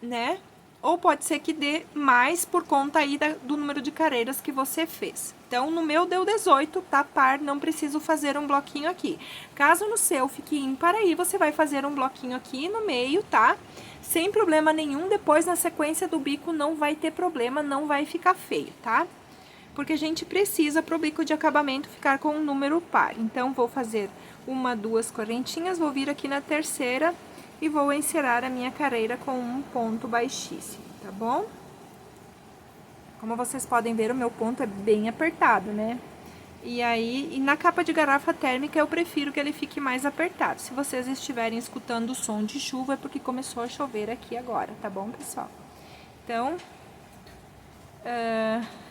né? Ou pode ser que dê mais por conta aí do número de carreiras que você fez. Então, no meu deu 18, tá par, não preciso fazer um bloquinho aqui. Caso no seu fique ímpar aí, você vai fazer um bloquinho aqui no meio, tá? Sem problema nenhum, depois na sequência do bico não vai ter problema, não vai ficar feio, tá? Porque a gente precisa pro bico de acabamento ficar com um número par. Então, vou fazer 1, 2 correntinhas, vou vir aqui na terceira e vou encerrar a minha careira com um ponto baixíssimo, tá bom? Como vocês podem ver, o meu ponto é bem apertado, né? E na capa de garrafa térmica, eu prefiro que ele fique mais apertado. Se vocês estiverem escutando o som de chuva, é porque começou a chover aqui agora, tá bom, pessoal? Então,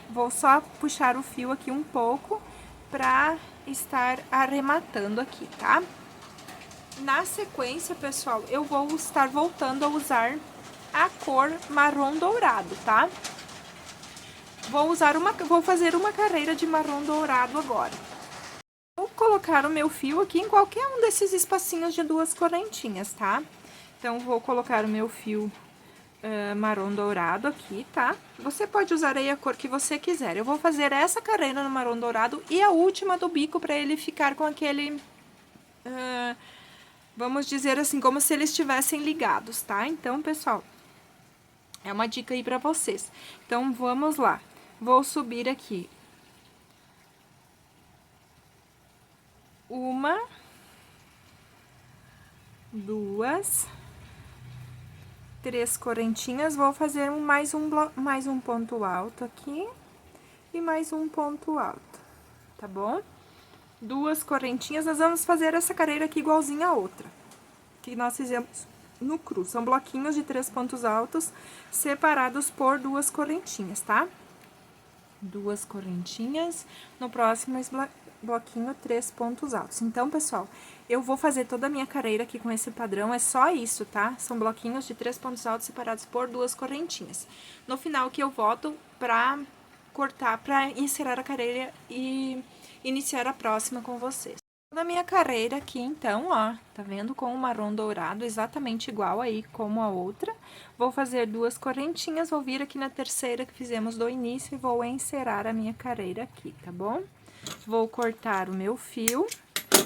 vou só puxar o fio aqui um pouco pra estar arrematando aqui, tá? Na sequência, pessoal, eu vou estar voltando a usar a cor marrom dourado, tá? Vou fazer uma carreira de marrom dourado agora. Vou colocar o meu fio aqui em qualquer um desses espacinhos de 2 correntinhas, tá? Então, vou colocar o meu fio marrom dourado aqui, tá? Você pode usar aí a cor que você quiser. Eu vou fazer essa carreira no marrom dourado e a última do bico pra ele ficar com aquele... vamos dizer assim, como se eles estivessem ligados, tá? Então, pessoal, é uma dica aí pra vocês. Então, vamos lá. Vou subir aqui 1, 2, 3 correntinhas. Vou fazer mais um ponto alto aqui e mais um ponto alto, tá bom? 2 correntinhas, nós vamos fazer essa carreira aqui igualzinha a outra que nós fizemos no cru. São bloquinhos de 3 pontos altos separados por 2 correntinhas, tá? 2 correntinhas, no próximo bloquinho 3 pontos altos. Então, pessoal, eu vou fazer toda a minha carreira aqui com esse padrão, é só isso, tá? São bloquinhos de 3 pontos altos separados por 2 correntinhas. No final que eu volto pra cortar, pra encerrar a carreira e iniciar a próxima com vocês. Na minha carreira aqui, então, ó, tá vendo? Com o marrom dourado, exatamente igual aí como a outra. Vou fazer 2 correntinhas, vou vir aqui na terceira que fizemos do início e vou encerrar a minha carreira aqui, tá bom? Vou cortar o meu fio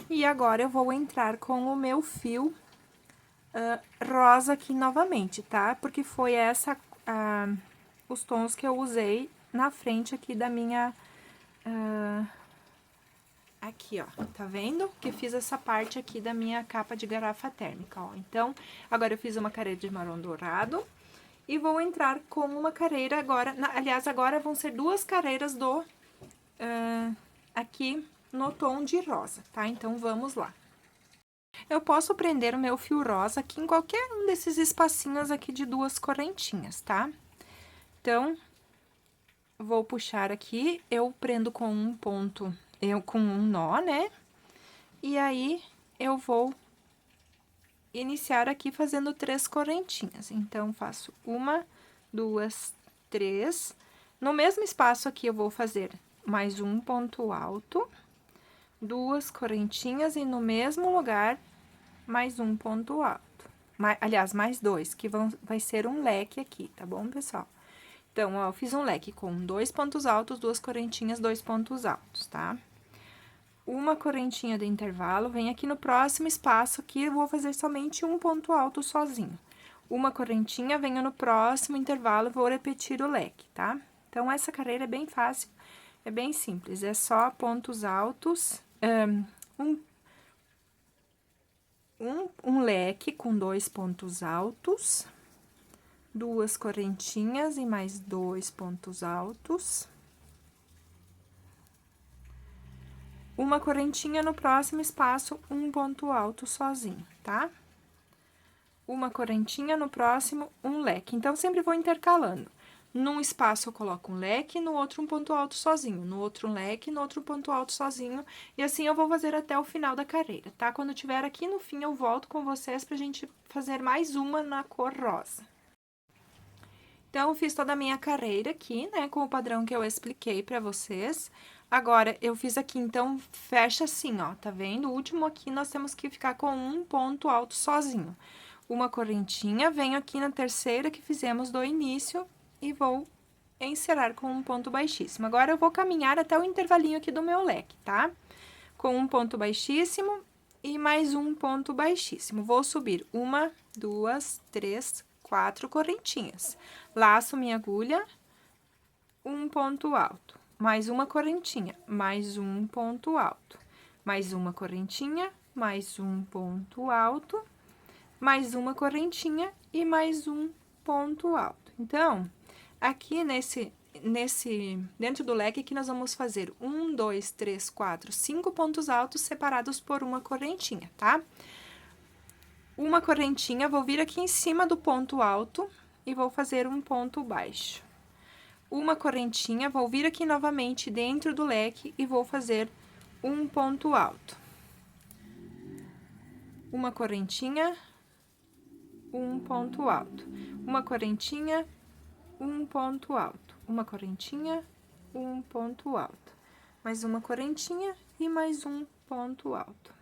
e agora eu vou entrar com o meu fio rosa aqui novamente, tá? Porque foi os tons que eu usei na frente aqui da minha... aqui, ó, tá vendo? Que fiz essa parte aqui da minha capa de garrafa térmica, ó. Então, agora eu fiz uma carreira de marrom dourado e vou entrar com uma carreira agora, aliás, agora vão ser duas carreiras do, aqui no tom de rosa, tá? Então, vamos lá. Eu posso prender o meu fio rosa aqui em qualquer um desses espacinhos aqui de duas correntinhas, tá? Então, vou puxar aqui, eu prendo com um ponto, com um nó, né? E aí, eu vou iniciar aqui fazendo 3 correntinhas. Então, faço 1, 2, 3. No mesmo espaço aqui, eu vou fazer mais um ponto alto, 2 correntinhas e no mesmo lugar, mais um ponto alto. Aliás, mais 2, que vai ser um leque aqui, tá bom, pessoal? Então, ó, eu fiz um leque com 2 pontos altos, 2 correntinhas, 2 pontos altos, tá? Uma correntinha de intervalo, vem aqui no próximo espaço aqui, eu vou fazer somente um ponto alto sozinho. Uma correntinha, venho no próximo intervalo, vou repetir o leque, tá? Então, essa carreira é bem fácil, é bem simples, é só pontos altos, um leque com 2 pontos altos, 2 correntinhas e mais 2 pontos altos. Uma correntinha no próximo espaço, um ponto alto sozinho, tá? Uma correntinha no próximo, um leque. Então, sempre vou intercalando. Num espaço, eu coloco um leque, no outro, um ponto alto sozinho. No outro, um leque, no outro, um ponto alto sozinho. E assim, eu vou fazer até o final da carreira, tá? Quando tiver aqui no fim, eu volto com vocês pra gente fazer mais uma na cor rosa. Então, fiz toda a minha carreira aqui, né, com o padrão que eu expliquei pra vocês. Agora, eu fiz aqui, então, fecha assim, ó, tá vendo? O último aqui, nós temos que ficar com um ponto alto sozinho. Uma correntinha, venho aqui na terceira que fizemos do início e vou encerrar com um ponto baixíssimo. Agora, eu vou caminhar até o intervalinho aqui do meu leque, tá? Com um ponto baixíssimo e mais um ponto baixíssimo. Vou subir 1, 2, 3, 4 correntinhas. Laço minha agulha, um ponto alto, mais uma correntinha, mais um ponto alto, mais uma correntinha, mais um ponto alto, mais uma correntinha e mais um ponto alto. Então, aqui dentro do leque aqui nós vamos fazer 1, 2, 3, 4, 5 pontos altos separados por uma correntinha, tá? Uma correntinha, vou vir aqui em cima do ponto alto e vou fazer um ponto baixo. Uma correntinha, vou vir aqui novamente dentro do leque e vou fazer um ponto alto. Uma correntinha, um ponto alto. Uma correntinha, um ponto alto. Uma correntinha, um ponto alto. Mais uma correntinha e mais um ponto alto.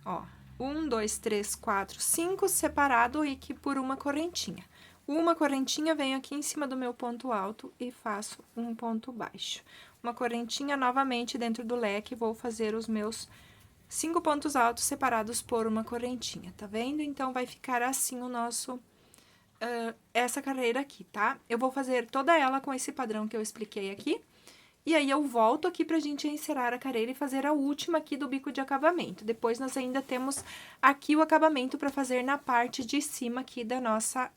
Ó, 1, 2, 3, 4, 5 separado e que por uma correntinha. Uma correntinha, venho aqui em cima do meu ponto alto e faço um ponto baixo. Uma correntinha novamente dentro do leque, vou fazer os meus 5 pontos altos separados por uma correntinha, tá vendo? Então, vai ficar assim o nosso, essa carreira aqui, tá? Eu vou fazer toda ela com esse padrão que eu expliquei aqui. E aí, eu volto aqui pra gente encerrar a carreira e fazer a última aqui do bico de acabamento. Depois, nós ainda temos aqui o acabamento pra fazer na parte de cima aqui da nossa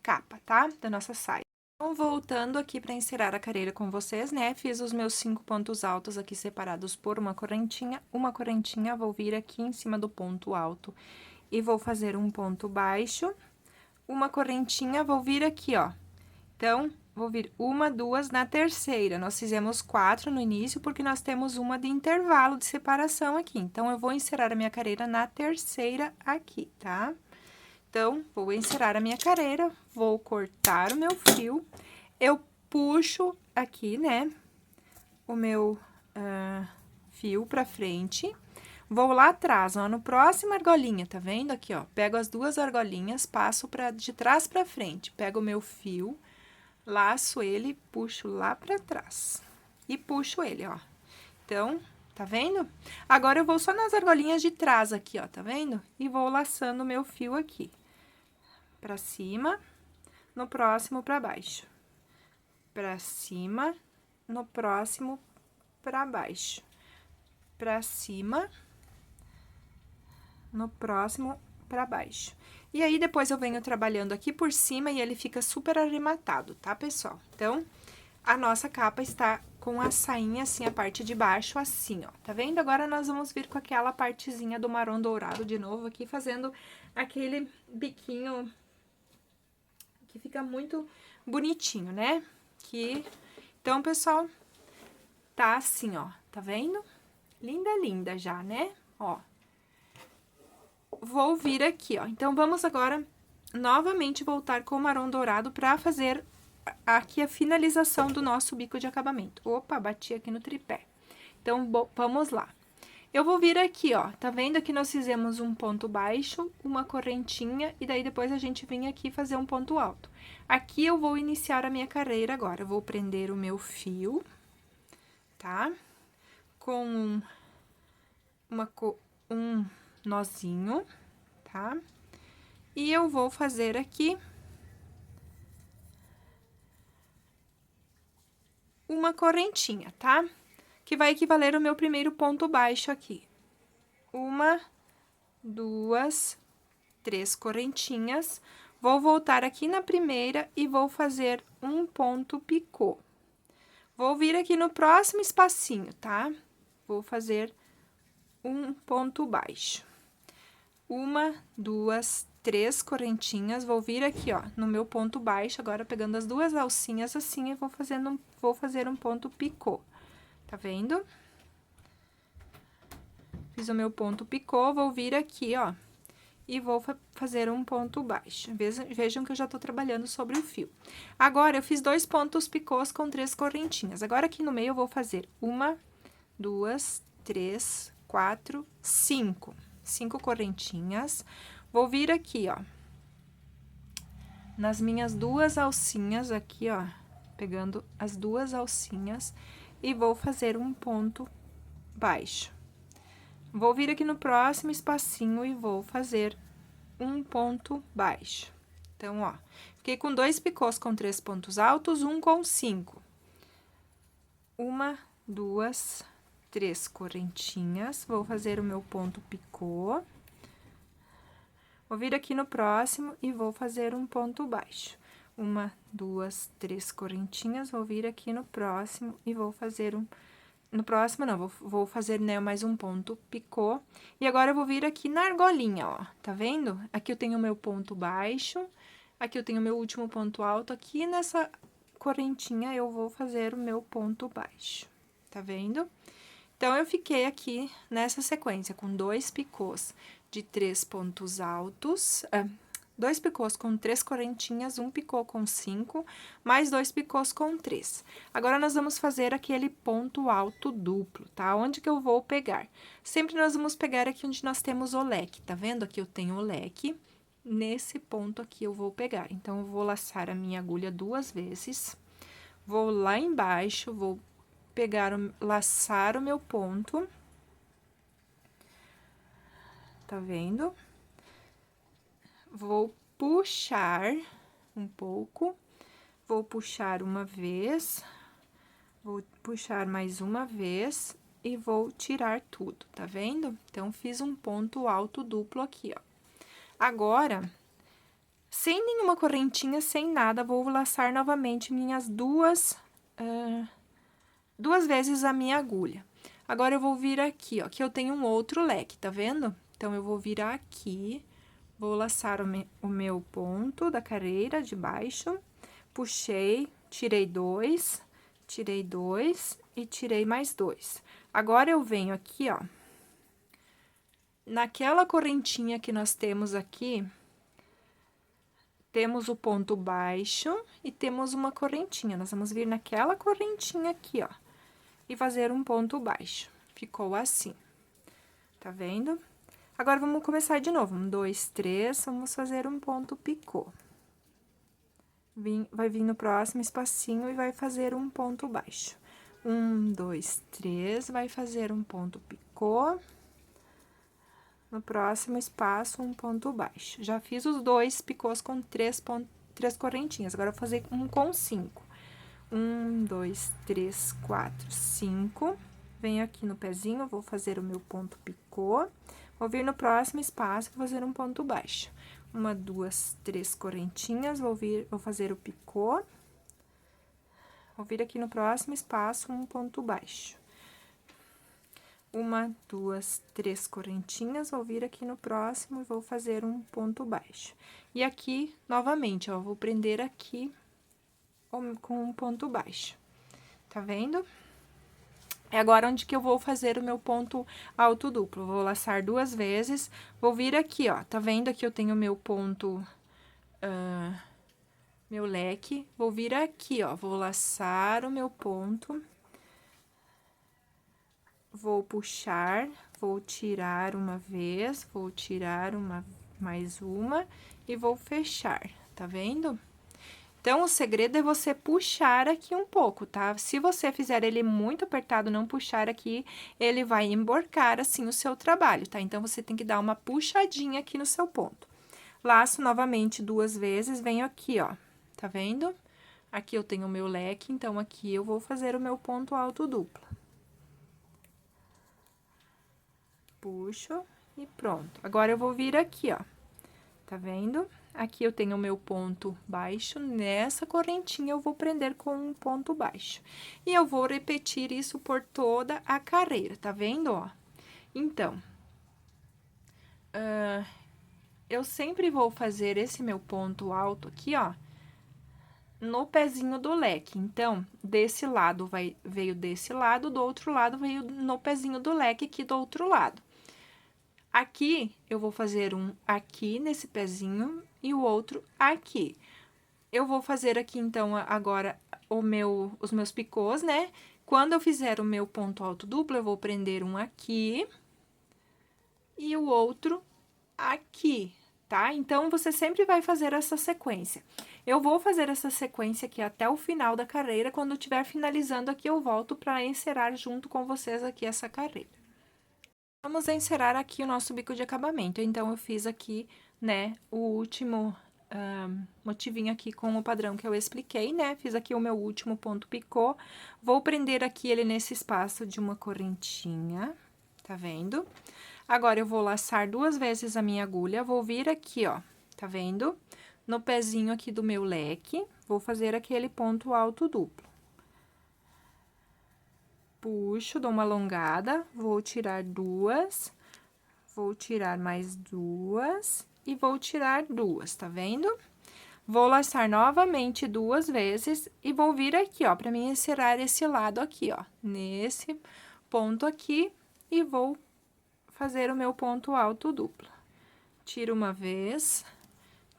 capa, tá? Da nossa saia. Então, voltando aqui pra encerrar a carreira com vocês, né? Fiz os meus 5 pontos altos aqui separados por uma correntinha. Uma correntinha, vou vir aqui em cima do ponto alto e vou fazer um ponto baixo. Uma correntinha, vou vir aqui, ó. Então, vou vir 1, 2 na terceira. Nós fizemos 4 no início, porque nós temos uma de intervalo de separação aqui. Então, eu vou encerrar a minha carreira na terceira aqui, tá? Então, vou encerrar a minha carreira, vou cortar o meu fio. Eu puxo aqui, né, o meu fio pra frente. Vou lá atrás, ó, no próximo argolinha, tá vendo aqui, ó? Pego as duas argolinhas, passo de trás pra frente. Pego o meu fio, laço ele, puxo lá pra trás. E puxo ele, ó. Então, tá vendo? Agora, eu vou só nas argolinhas de trás aqui, ó, tá vendo? E vou laçando o meu fio aqui. Pra cima, no próximo pra baixo. Pra cima, no próximo pra baixo, pra cima, no próximo pra baixo. E aí, depois eu venho trabalhando aqui por cima e ele fica super arrematado, tá, pessoal? Então, a nossa capa está com a sainha assim, a parte de baixo assim, ó. Tá vendo? Agora, nós vamos vir com aquela partezinha do marrom dourado de novo aqui, fazendo aquele biquinho que fica muito bonitinho, né? Então, pessoal, tá assim, ó. Tá vendo? Linda, linda já, né? Ó. Vou vir aqui, ó. Então, vamos agora novamente voltar com o marrom dourado pra fazer aqui a finalização do nosso bico de acabamento. Opa, bati aqui no tripé. Então, vamos lá. Eu vou vir aqui, ó, tá vendo que nós fizemos um ponto baixo, uma correntinha, e daí depois a gente vem aqui fazer um ponto alto. Aqui eu vou iniciar a minha carreira agora. Eu vou prender o meu fio, tá? Com um nozinho, tá? E eu vou fazer aqui uma correntinha, tá? Que vai equivaler ao meu primeiro ponto baixo aqui. 1, 2, 3 correntinhas. Vou voltar aqui na primeira e vou fazer um ponto picô. Vou vir aqui no próximo espacinho, tá? Vou fazer um ponto baixo. 1, 2, 3 correntinhas, vou vir aqui, ó, no meu ponto baixo, agora pegando as duas alcinhas assim, e vou fazer um ponto picô, tá vendo? Fiz o meu ponto picô, vou vir aqui, ó, e vou fazer um ponto baixo. Vejam que eu já tô trabalhando sobre o fio. Agora, eu fiz 2 pontos picôs com 3 correntinhas. Agora, aqui no meio, eu vou fazer 1, 2, 3, 4, 5. 5 correntinhas. Vou vir aqui, ó, nas minhas duas alcinhas aqui, ó, pegando as duas alcinhas e vou fazer um ponto baixo. Vou vir aqui no próximo espacinho e vou fazer um ponto baixo. Então, ó, fiquei com 2 picôs com 3 pontos altos, um com 5. 1, 2, 3 correntinhas, vou fazer o meu ponto picô. Vou vir aqui no próximo e vou fazer um ponto baixo. 1, 2, 3 correntinhas, vou vir aqui no próximo e vou fazer no próximo, não, vou fazer, né, mais um ponto picô. E agora, eu vou vir aqui na argolinha, ó, tá vendo? Aqui eu tenho o meu ponto baixo, aqui eu tenho o meu último ponto alto, aqui nessa correntinha eu vou fazer o meu ponto baixo, tá vendo? Então, eu fiquei aqui nessa sequência, com 2 picôs de 3 pontos altos, 2 picôs com 3 correntinhas, 1 picô com 5, mais 2 picôs com 3. Agora, nós vamos fazer aquele ponto alto duplo, tá? Onde que eu vou pegar? Sempre nós vamos pegar aqui onde nós temos o leque, tá vendo? Aqui eu tenho o leque, nesse ponto aqui eu vou pegar. Então, eu vou laçar a minha agulha 2 vezes, vou lá embaixo, vou pegar, laçar o meu ponto. Tá vendo? Vou puxar um pouco, vou puxar uma vez, vou puxar mais uma vez e vou tirar tudo, tá vendo? Então, fiz um ponto alto duplo aqui, ó. Agora, sem nenhuma correntinha, sem nada, vou laçar novamente minhas duas vezes a minha agulha. Agora, eu vou vir aqui, ó, que eu tenho um outro leque, tá vendo? Então, eu vou virar aqui, vou laçar o meu ponto da carreira de baixo, puxei, tirei 2 e tirei mais 2. Agora, eu venho aqui, ó, naquela correntinha que nós temos aqui, temos o ponto baixo e temos uma correntinha. Nós vamos vir naquela correntinha aqui, ó, e fazer um ponto baixo. Ficou assim, tá vendo? Agora, vamos começar de novo. 1, 2, 3, vamos fazer um ponto picô. Vai vir no próximo espacinho e vai fazer um ponto baixo. 1, 2, 3, vai fazer um ponto picô. No próximo espaço, um ponto baixo. Já fiz os 2 picôs com 3 correntinhas. Agora, eu vou fazer um com 5. 1, 2, 3, 4, 5. venho aqui no pezinho, vou fazer o meu ponto picô, vou vir no próximo espaço, vou fazer um ponto baixo. 1, 2, 3 correntinhas, vou fazer o picô, vou vir aqui no próximo espaço, um ponto baixo. 1, 2, 3 correntinhas, vou vir aqui no próximo e vou fazer um ponto baixo. E aqui, novamente, ó, vou prender aqui com um ponto baixo. Tá vendo? É agora onde que eu vou fazer o meu ponto alto duplo. Vou laçar 2 vezes, vou vir aqui, ó, tá vendo? Aqui eu tenho meu ponto, meu leque. Vou vir aqui, ó, vou laçar o meu ponto. Vou puxar, vou tirar uma vez, vou tirar mais uma e vou fechar, tá vendo? Então, o segredo é você puxar aqui um pouco, tá? Se você fizer ele muito apertado, não puxar aqui, ele vai emborcar, assim, o seu trabalho, tá? Então, você tem que dar uma puxadinha aqui no seu ponto. Laço novamente 2 vezes, venho aqui, ó, tá vendo? Aqui eu tenho o meu leque, então, aqui eu vou fazer o meu ponto alto duplo. Puxo e pronto. Agora, eu vou vir aqui, ó, tá vendo? Aqui eu tenho o meu ponto baixo, nessa correntinha eu vou prender com um ponto baixo. E eu vou repetir isso por toda a carreira, tá vendo, ó? Então, eu sempre vou fazer esse meu ponto alto aqui, ó, no pezinho do leque. Então, desse lado veio desse lado, do outro lado veio no pezinho do leque aqui do outro lado. Aqui, eu vou fazer um aqui nesse pezinho e o outro aqui. Eu vou fazer aqui, então, agora, os meus picôs, né? Quando eu fizer o meu ponto alto duplo, eu vou prender um aqui e o outro aqui, tá? Então, você sempre vai fazer essa sequência. Eu vou fazer essa sequência aqui até o final da carreira. Quando eu estiver finalizando aqui, eu volto para encerrar junto com vocês aqui essa carreira. Vamos encerrar aqui o nosso bico de acabamento. Então, eu fiz aqui, né, o último motivinho aqui com o padrão que eu expliquei, né? Fiz aqui o meu último ponto picô. Vou prender aqui ele nesse espaço de uma correntinha, tá vendo? Agora, eu vou laçar 2 vezes a minha agulha, vou vir aqui, ó, tá vendo? No pezinho aqui do meu leque, vou fazer aquele ponto alto duplo. Puxo, dou uma alongada, vou tirar 2, vou tirar mais 2 e vou tirar 2, tá vendo? Vou laçar novamente 2 vezes e vou vir aqui, ó, pra mim encerrar esse lado aqui, ó, nesse ponto aqui e vou fazer o meu ponto alto duplo. Tiro uma vez,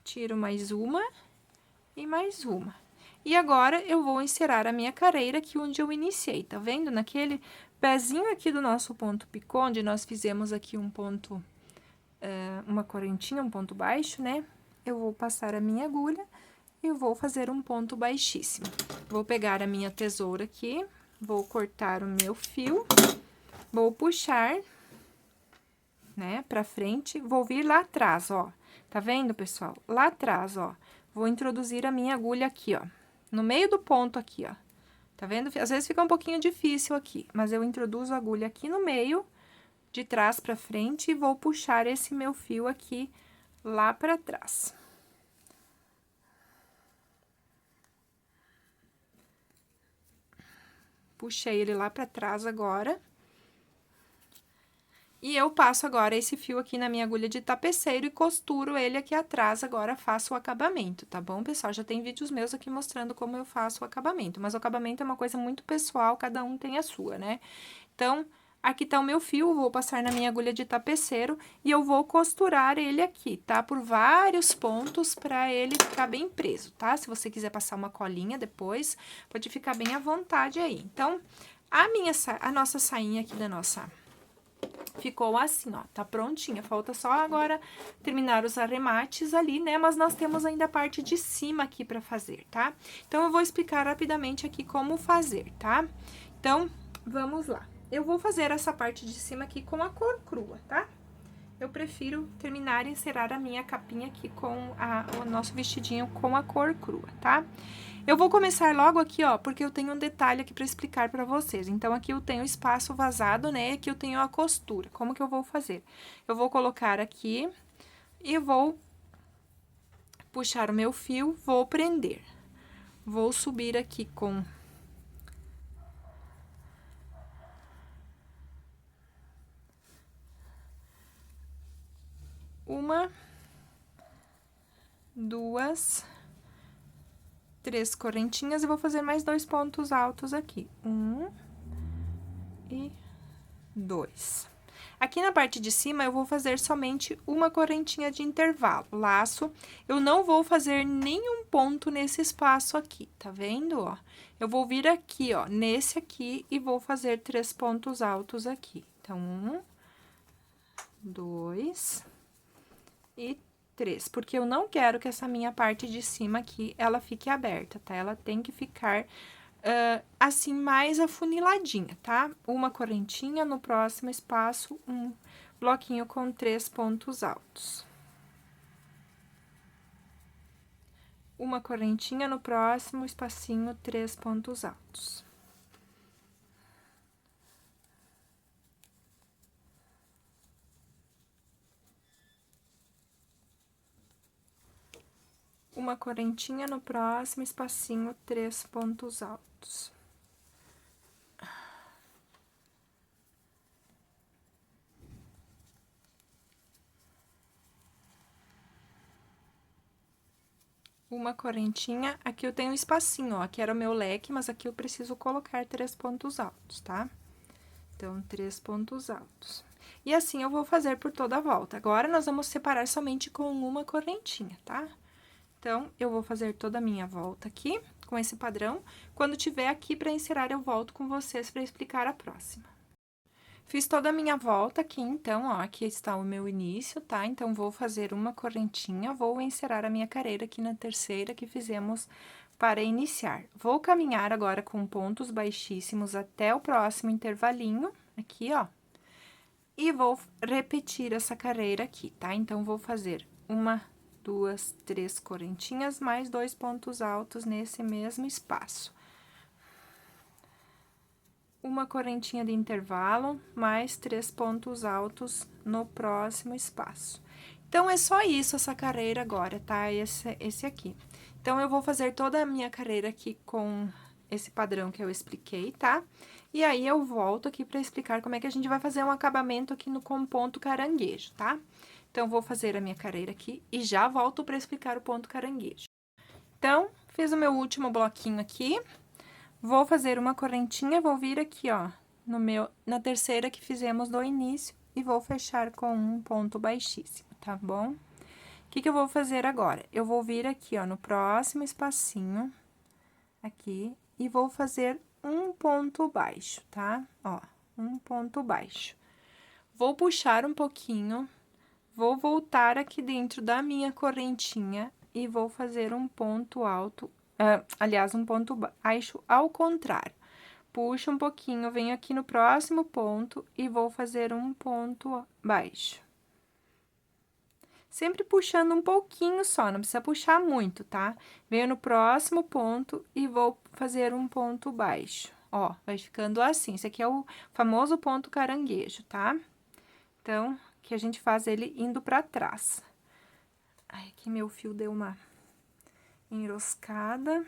tiro mais uma e mais uma. E agora, eu vou encerrar a minha carreira aqui onde eu iniciei, tá vendo? Naquele pezinho aqui do nosso ponto picô, onde nós fizemos aqui um ponto, uma correntinha, um ponto baixo, né? Eu vou passar a minha agulha e vou fazer um ponto baixíssimo. Vou pegar a minha tesoura aqui, vou cortar o meu fio, vou puxar, né, pra frente, vou vir lá atrás, ó. Tá vendo, pessoal? Lá atrás, ó, vou introduzir a minha agulha aqui, ó. No meio do ponto aqui, ó. Tá vendo? Às vezes fica um pouquinho difícil aqui, mas eu introduzo a agulha aqui no meio, de trás pra frente, e vou puxar esse meu fio aqui lá pra trás. Puxei ele lá pra trás agora. E eu passo agora esse fio aqui na minha agulha de tapeceiro e costuro ele aqui atrás, agora faço o acabamento, tá bom, pessoal? Já tem vídeos meus aqui mostrando como eu faço o acabamento, mas o acabamento é uma coisa muito pessoal, cada um tem a sua, né? Então, aqui tá o meu fio, vou passar na minha agulha de tapeceiro e eu vou costurar ele aqui, tá? Por vários pontos pra ele ficar bem preso, tá? Se você quiser passar uma colinha depois, pode ficar bem à vontade aí. Então, a nossa sainha aqui da nossa... Ficou assim, ó, tá prontinha, falta só agora terminar os arremates ali, né, mas nós temos ainda a parte de cima aqui pra fazer, tá? Então, eu vou explicar rapidamente aqui como fazer, tá? Então, vamos lá. Eu vou fazer essa parte de cima aqui com a cor crua, tá? eu prefiro terminar e encerar a minha capinha aqui com o nosso vestidinho com a cor crua, tá? Eu vou começar logo aqui, ó, porque eu tenho um detalhe aqui pra explicar pra vocês. Então, aqui eu tenho espaço vazado, né? Aqui eu tenho a costura. Como que eu vou fazer? Eu vou colocar aqui e vou puxar o meu fio, vou prender. Vou subir aqui com... uma, duas, três correntinhas e vou fazer mais 2 pontos altos aqui. 1 e 2. Aqui na parte de cima, eu vou fazer somente uma correntinha de intervalo, laço. Eu não vou fazer nenhum ponto nesse espaço aqui, tá vendo, ó? Eu vou vir aqui, ó, nesse aqui e vou fazer 3 pontos altos aqui. Então, 1, 2 e 3, porque eu não quero que essa minha parte de cima aqui, ela fique aberta, tá? Ela tem que ficar assim, mais afuniladinha, tá? Uma correntinha, no próximo espaço, um bloquinho com 3 pontos altos. Uma correntinha, no próximo espacinho, 3 pontos altos. Uma correntinha, no próximo espacinho, 3 pontos altos. Uma correntinha, aqui eu tenho um espacinho, ó, aqui era o meu leque, mas aqui eu preciso colocar 3 pontos altos, tá? Então, 3 pontos altos. E assim eu vou fazer por toda a volta. Agora, nós vamos separar somente com uma correntinha, tá? Então, eu vou fazer toda a minha volta aqui, com esse padrão. Quando tiver aqui pra encerrar, eu volto com vocês pra explicar a próxima. Fiz toda a minha volta aqui, então, ó, aqui está o meu início, tá? Então, vou fazer uma correntinha, vou encerrar a minha carreira aqui na terceira que fizemos para iniciar. Vou caminhar agora com pontos baixíssimos até o próximo intervalinho, aqui, ó. E vou repetir essa carreira aqui, tá? Então, vou fazer uma, 2, 3 correntinhas, mais 2 pontos altos nesse mesmo espaço. Uma correntinha de intervalo, mais 3 pontos altos no próximo espaço. Então, é só isso essa carreira agora, tá? Esse aqui. Então, eu vou fazer toda a minha carreira aqui com esse padrão que eu expliquei, tá? E aí, eu volto aqui pra explicar como é que a gente vai fazer um acabamento aqui no com ponto caranguejo, tá? Então, vou fazer a minha carreira aqui e já volto pra explicar o ponto caranguejo. Então, fiz o meu último bloquinho aqui. Vou fazer uma correntinha, vou vir aqui, ó, na terceira que fizemos do início e vou fechar com um ponto baixíssimo, tá bom? O que eu vou fazer agora? Eu vou vir aqui, ó, no próximo espacinho, aqui, e vou fazer um ponto baixo, tá? Ó, um ponto baixo. Vou puxar um pouquinho, vou voltar aqui dentro da minha correntinha e vou fazer um ponto alto. Aliás, um ponto baixo ao contrário. Puxo um pouquinho, venho aqui no próximo ponto e vou fazer um ponto baixo. Sempre puxando um pouquinho só, não precisa puxar muito, tá? Venho no próximo ponto e vou fazer um ponto baixo. Ó, vai ficando assim. Esse aqui é o famoso ponto caranguejo, tá? Então, que a gente faz ele indo pra trás. Ai, aqui meu fio deu uma enroscada.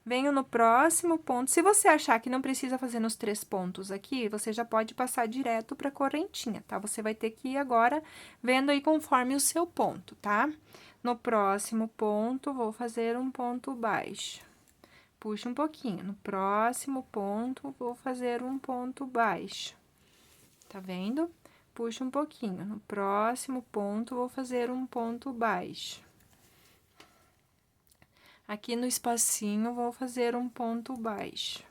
Venho no próximo ponto. Se você achar que não precisa fazer nos 3 pontos aqui, você já pode passar direto pra correntinha, tá? Você vai ter que ir agora vendo aí conforme o seu ponto, tá? No próximo ponto, vou fazer um ponto baixo. Puxa um pouquinho. No próximo ponto, vou fazer um ponto baixo. Tá vendo? Puxa um pouquinho. No próximo ponto, vou fazer um ponto baixo. Aqui no espacinho, vou fazer um ponto baixo.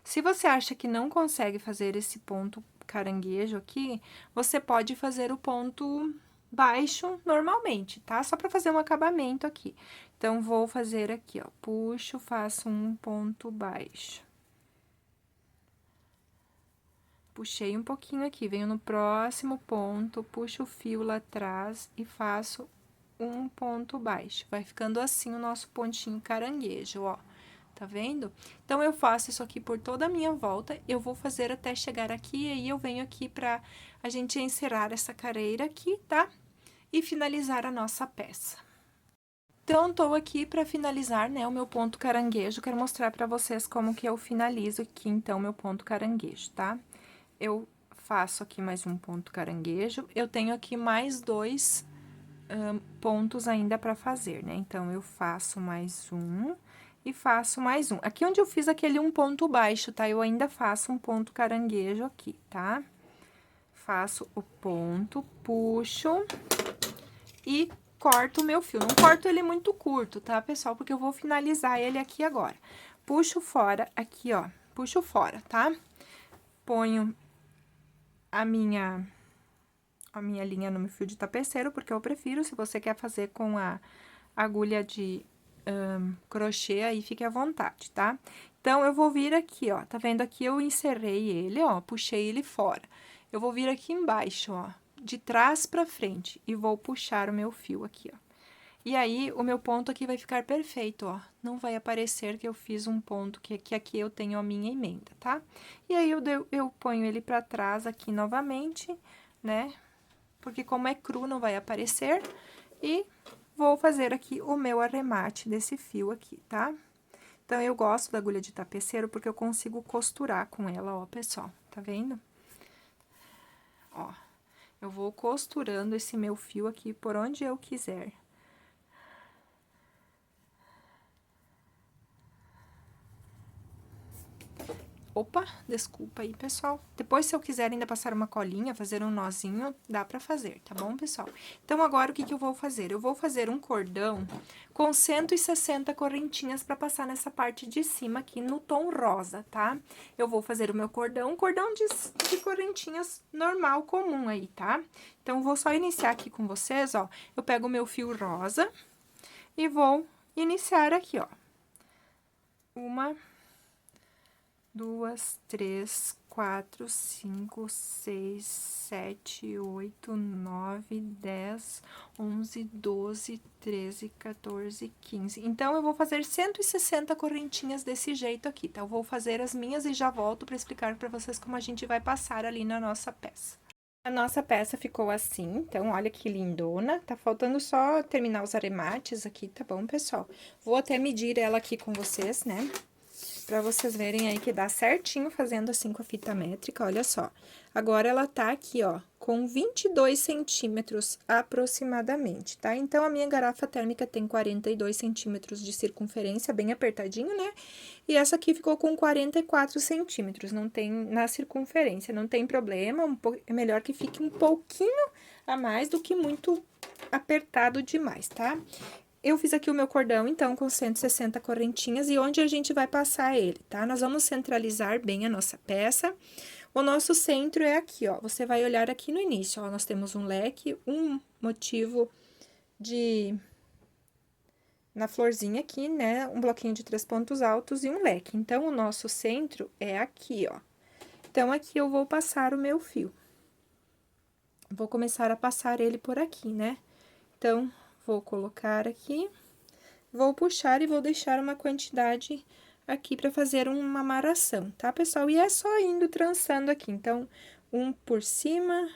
Se você acha que não consegue fazer esse ponto caranguejo aqui, você pode fazer o ponto baixo normalmente, tá? Só pra fazer um acabamento aqui. Então, vou fazer aqui, ó, puxo, faço um ponto baixo. puxei um pouquinho aqui, venho no próximo ponto, puxo o fio lá atrás e faço um ponto baixo. Vai ficando assim o nosso pontinho caranguejo, ó. Tá vendo? Então, eu faço isso aqui por toda a minha volta, eu vou fazer até chegar aqui, e aí eu venho aqui pra a gente encerrar essa carreira aqui, tá? E finalizar a nossa peça. Então, tô aqui pra finalizar, né, o meu ponto caranguejo, quero mostrar pra vocês como que eu finalizo aqui, então, meu ponto caranguejo, tá? Eu faço aqui mais um ponto caranguejo, eu tenho aqui mais dois pontos ainda pra fazer, né? Então, eu faço mais um e faço mais um. Aqui onde eu fiz aquele um ponto baixo, tá? Eu ainda faço um ponto caranguejo aqui, tá? Faço o ponto, puxo e corto o meu fio. Não corto ele muito curto, tá, pessoal? Porque eu vou finalizar ele aqui agora. Puxo fora aqui, ó, puxo fora, tá? Ponho a minha linha no meu fio de tapeceiro, porque eu prefiro. Se você quer fazer com a agulha de crochê, aí fique à vontade, tá? Então, eu vou vir aqui, ó, tá vendo aqui? Eu encerrei ele, ó, puxei ele fora. Eu vou vir aqui embaixo, ó, de trás pra frente, e vou puxar o meu fio aqui, ó. E aí, o meu ponto aqui vai ficar perfeito, ó. Não vai aparecer que eu fiz um ponto, que aqui eu tenho a minha emenda, tá? E aí, eu ponho ele pra trás aqui novamente, né? Porque como é cru, não vai aparecer. E vou fazer aqui o meu arremate desse fio aqui, tá? Então, eu gosto da agulha de tapeceiro porque eu consigo costurar com ela, ó, pessoal. Tá vendo? Ó, eu vou costurando esse meu fio aqui por onde eu quiser. Opa, desculpa aí, pessoal. Depois, se eu quiser ainda passar uma colinha, fazer um nozinho, dá pra fazer, tá bom, pessoal? Então, agora, o que que eu vou fazer? Eu vou fazer um cordão com 160 correntinhas pra passar nessa parte de cima aqui, no tom rosa, tá? Eu vou fazer o meu cordão, um cordão de correntinhas normal, comum aí, tá? Então, vou só iniciar aqui com vocês, ó. Eu pego o meu fio rosa e vou iniciar aqui, ó. Uma, duas, três, quatro, cinco, seis, sete, oito, nove, 10, 11, 12, 13, 14, 15. Então, eu vou fazer 160 correntinhas desse jeito aqui, tá? Eu vou fazer as minhas e já volto para explicar para vocês como a gente vai passar ali na nossa peça. A nossa peça ficou assim, então, olha que lindona. Tá faltando só terminar os arremates aqui, tá bom, pessoal? Vou até medir ela aqui com vocês, né? Pra vocês verem aí que dá certinho fazendo assim com a fita métrica, olha só. Agora, ela tá aqui, ó, com 22 centímetros aproximadamente, tá? Então, a minha garrafa térmica tem 42 centímetros de circunferência, bem apertadinho, né? E essa aqui ficou com 44 centímetros, não tem na circunferência, não tem problema, é melhor que fique um pouquinho a mais do que muito apertado demais, tá? Eu fiz aqui o meu cordão, então, com 160 correntinhas, e onde a gente vai passar ele, tá? Nós vamos centralizar bem a nossa peça. O nosso centro é aqui, ó. Você vai olhar aqui no início, ó. Nós temos um leque, um motivo na florzinha aqui, né? Um bloquinho de 3 pontos altos e um leque. Então, o nosso centro é aqui, ó. Então, aqui eu vou passar o meu fio. Vou começar a passar ele por aqui, né? Então, vou colocar aqui, vou puxar e vou deixar uma quantidade aqui pra fazer uma amarração, tá, pessoal? E é só indo trançando aqui, então, um por cima,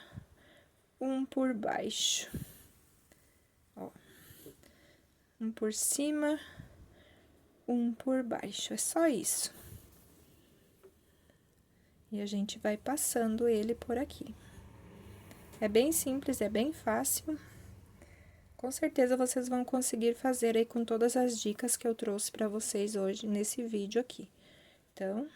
um por baixo. Ó. Um por cima, um por baixo, é só isso. E a gente vai passando ele por aqui. É bem simples, é bem fácil. Com certeza, vocês vão conseguir fazer aí com todas as dicas que eu trouxe pra vocês hoje nesse vídeo aqui. Então,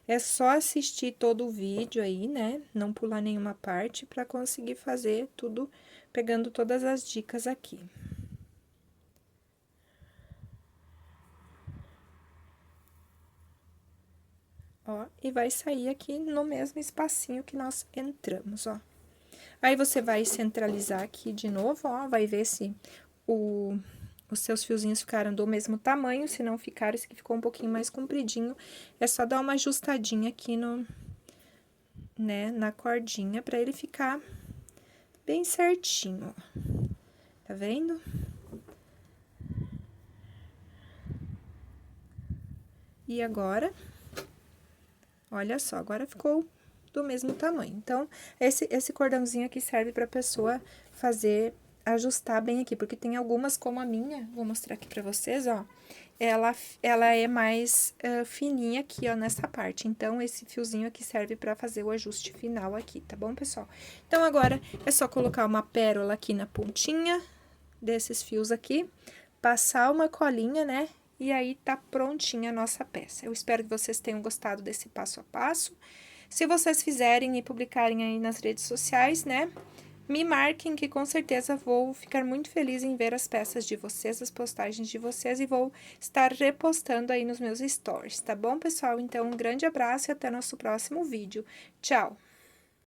é só assistir todo o vídeo aí, né? Não pular nenhuma parte pra conseguir fazer tudo, pegando todas as dicas aqui. Ó, e vai sair aqui no mesmo espacinho que nós entramos, ó. Aí, você vai centralizar aqui de novo, ó, vai ver se os seus fiozinhos ficaram do mesmo tamanho. Se não ficaram, esse aqui ficou um pouquinho mais compridinho, é só dar uma ajustadinha aqui né, na cordinha pra ele ficar bem certinho, ó. Tá vendo? E agora, olha só, agora ficou do mesmo tamanho. Então, esse cordãozinho aqui serve pra pessoa fazer, ajustar bem aqui, porque tem algumas, como a minha, vou mostrar aqui pra vocês, ó. Ela é mais fininha aqui, ó, nessa parte. Então, esse fiozinho aqui serve pra fazer o ajuste final aqui, tá bom, pessoal? Então, agora, é só colocar uma pérola aqui na pontinha desses fios aqui, passar uma colinha, né? E aí, tá prontinha a nossa peça. Eu espero que vocês tenham gostado desse passo a passo. Se vocês fizerem e publicarem aí nas redes sociais, né? Me marquem que com certeza vou ficar muito feliz em ver as peças de vocês, as postagens de vocês e vou estar repostando aí nos meus stories, tá bom, pessoal? Então, um grande abraço e até nosso próximo vídeo. Tchau!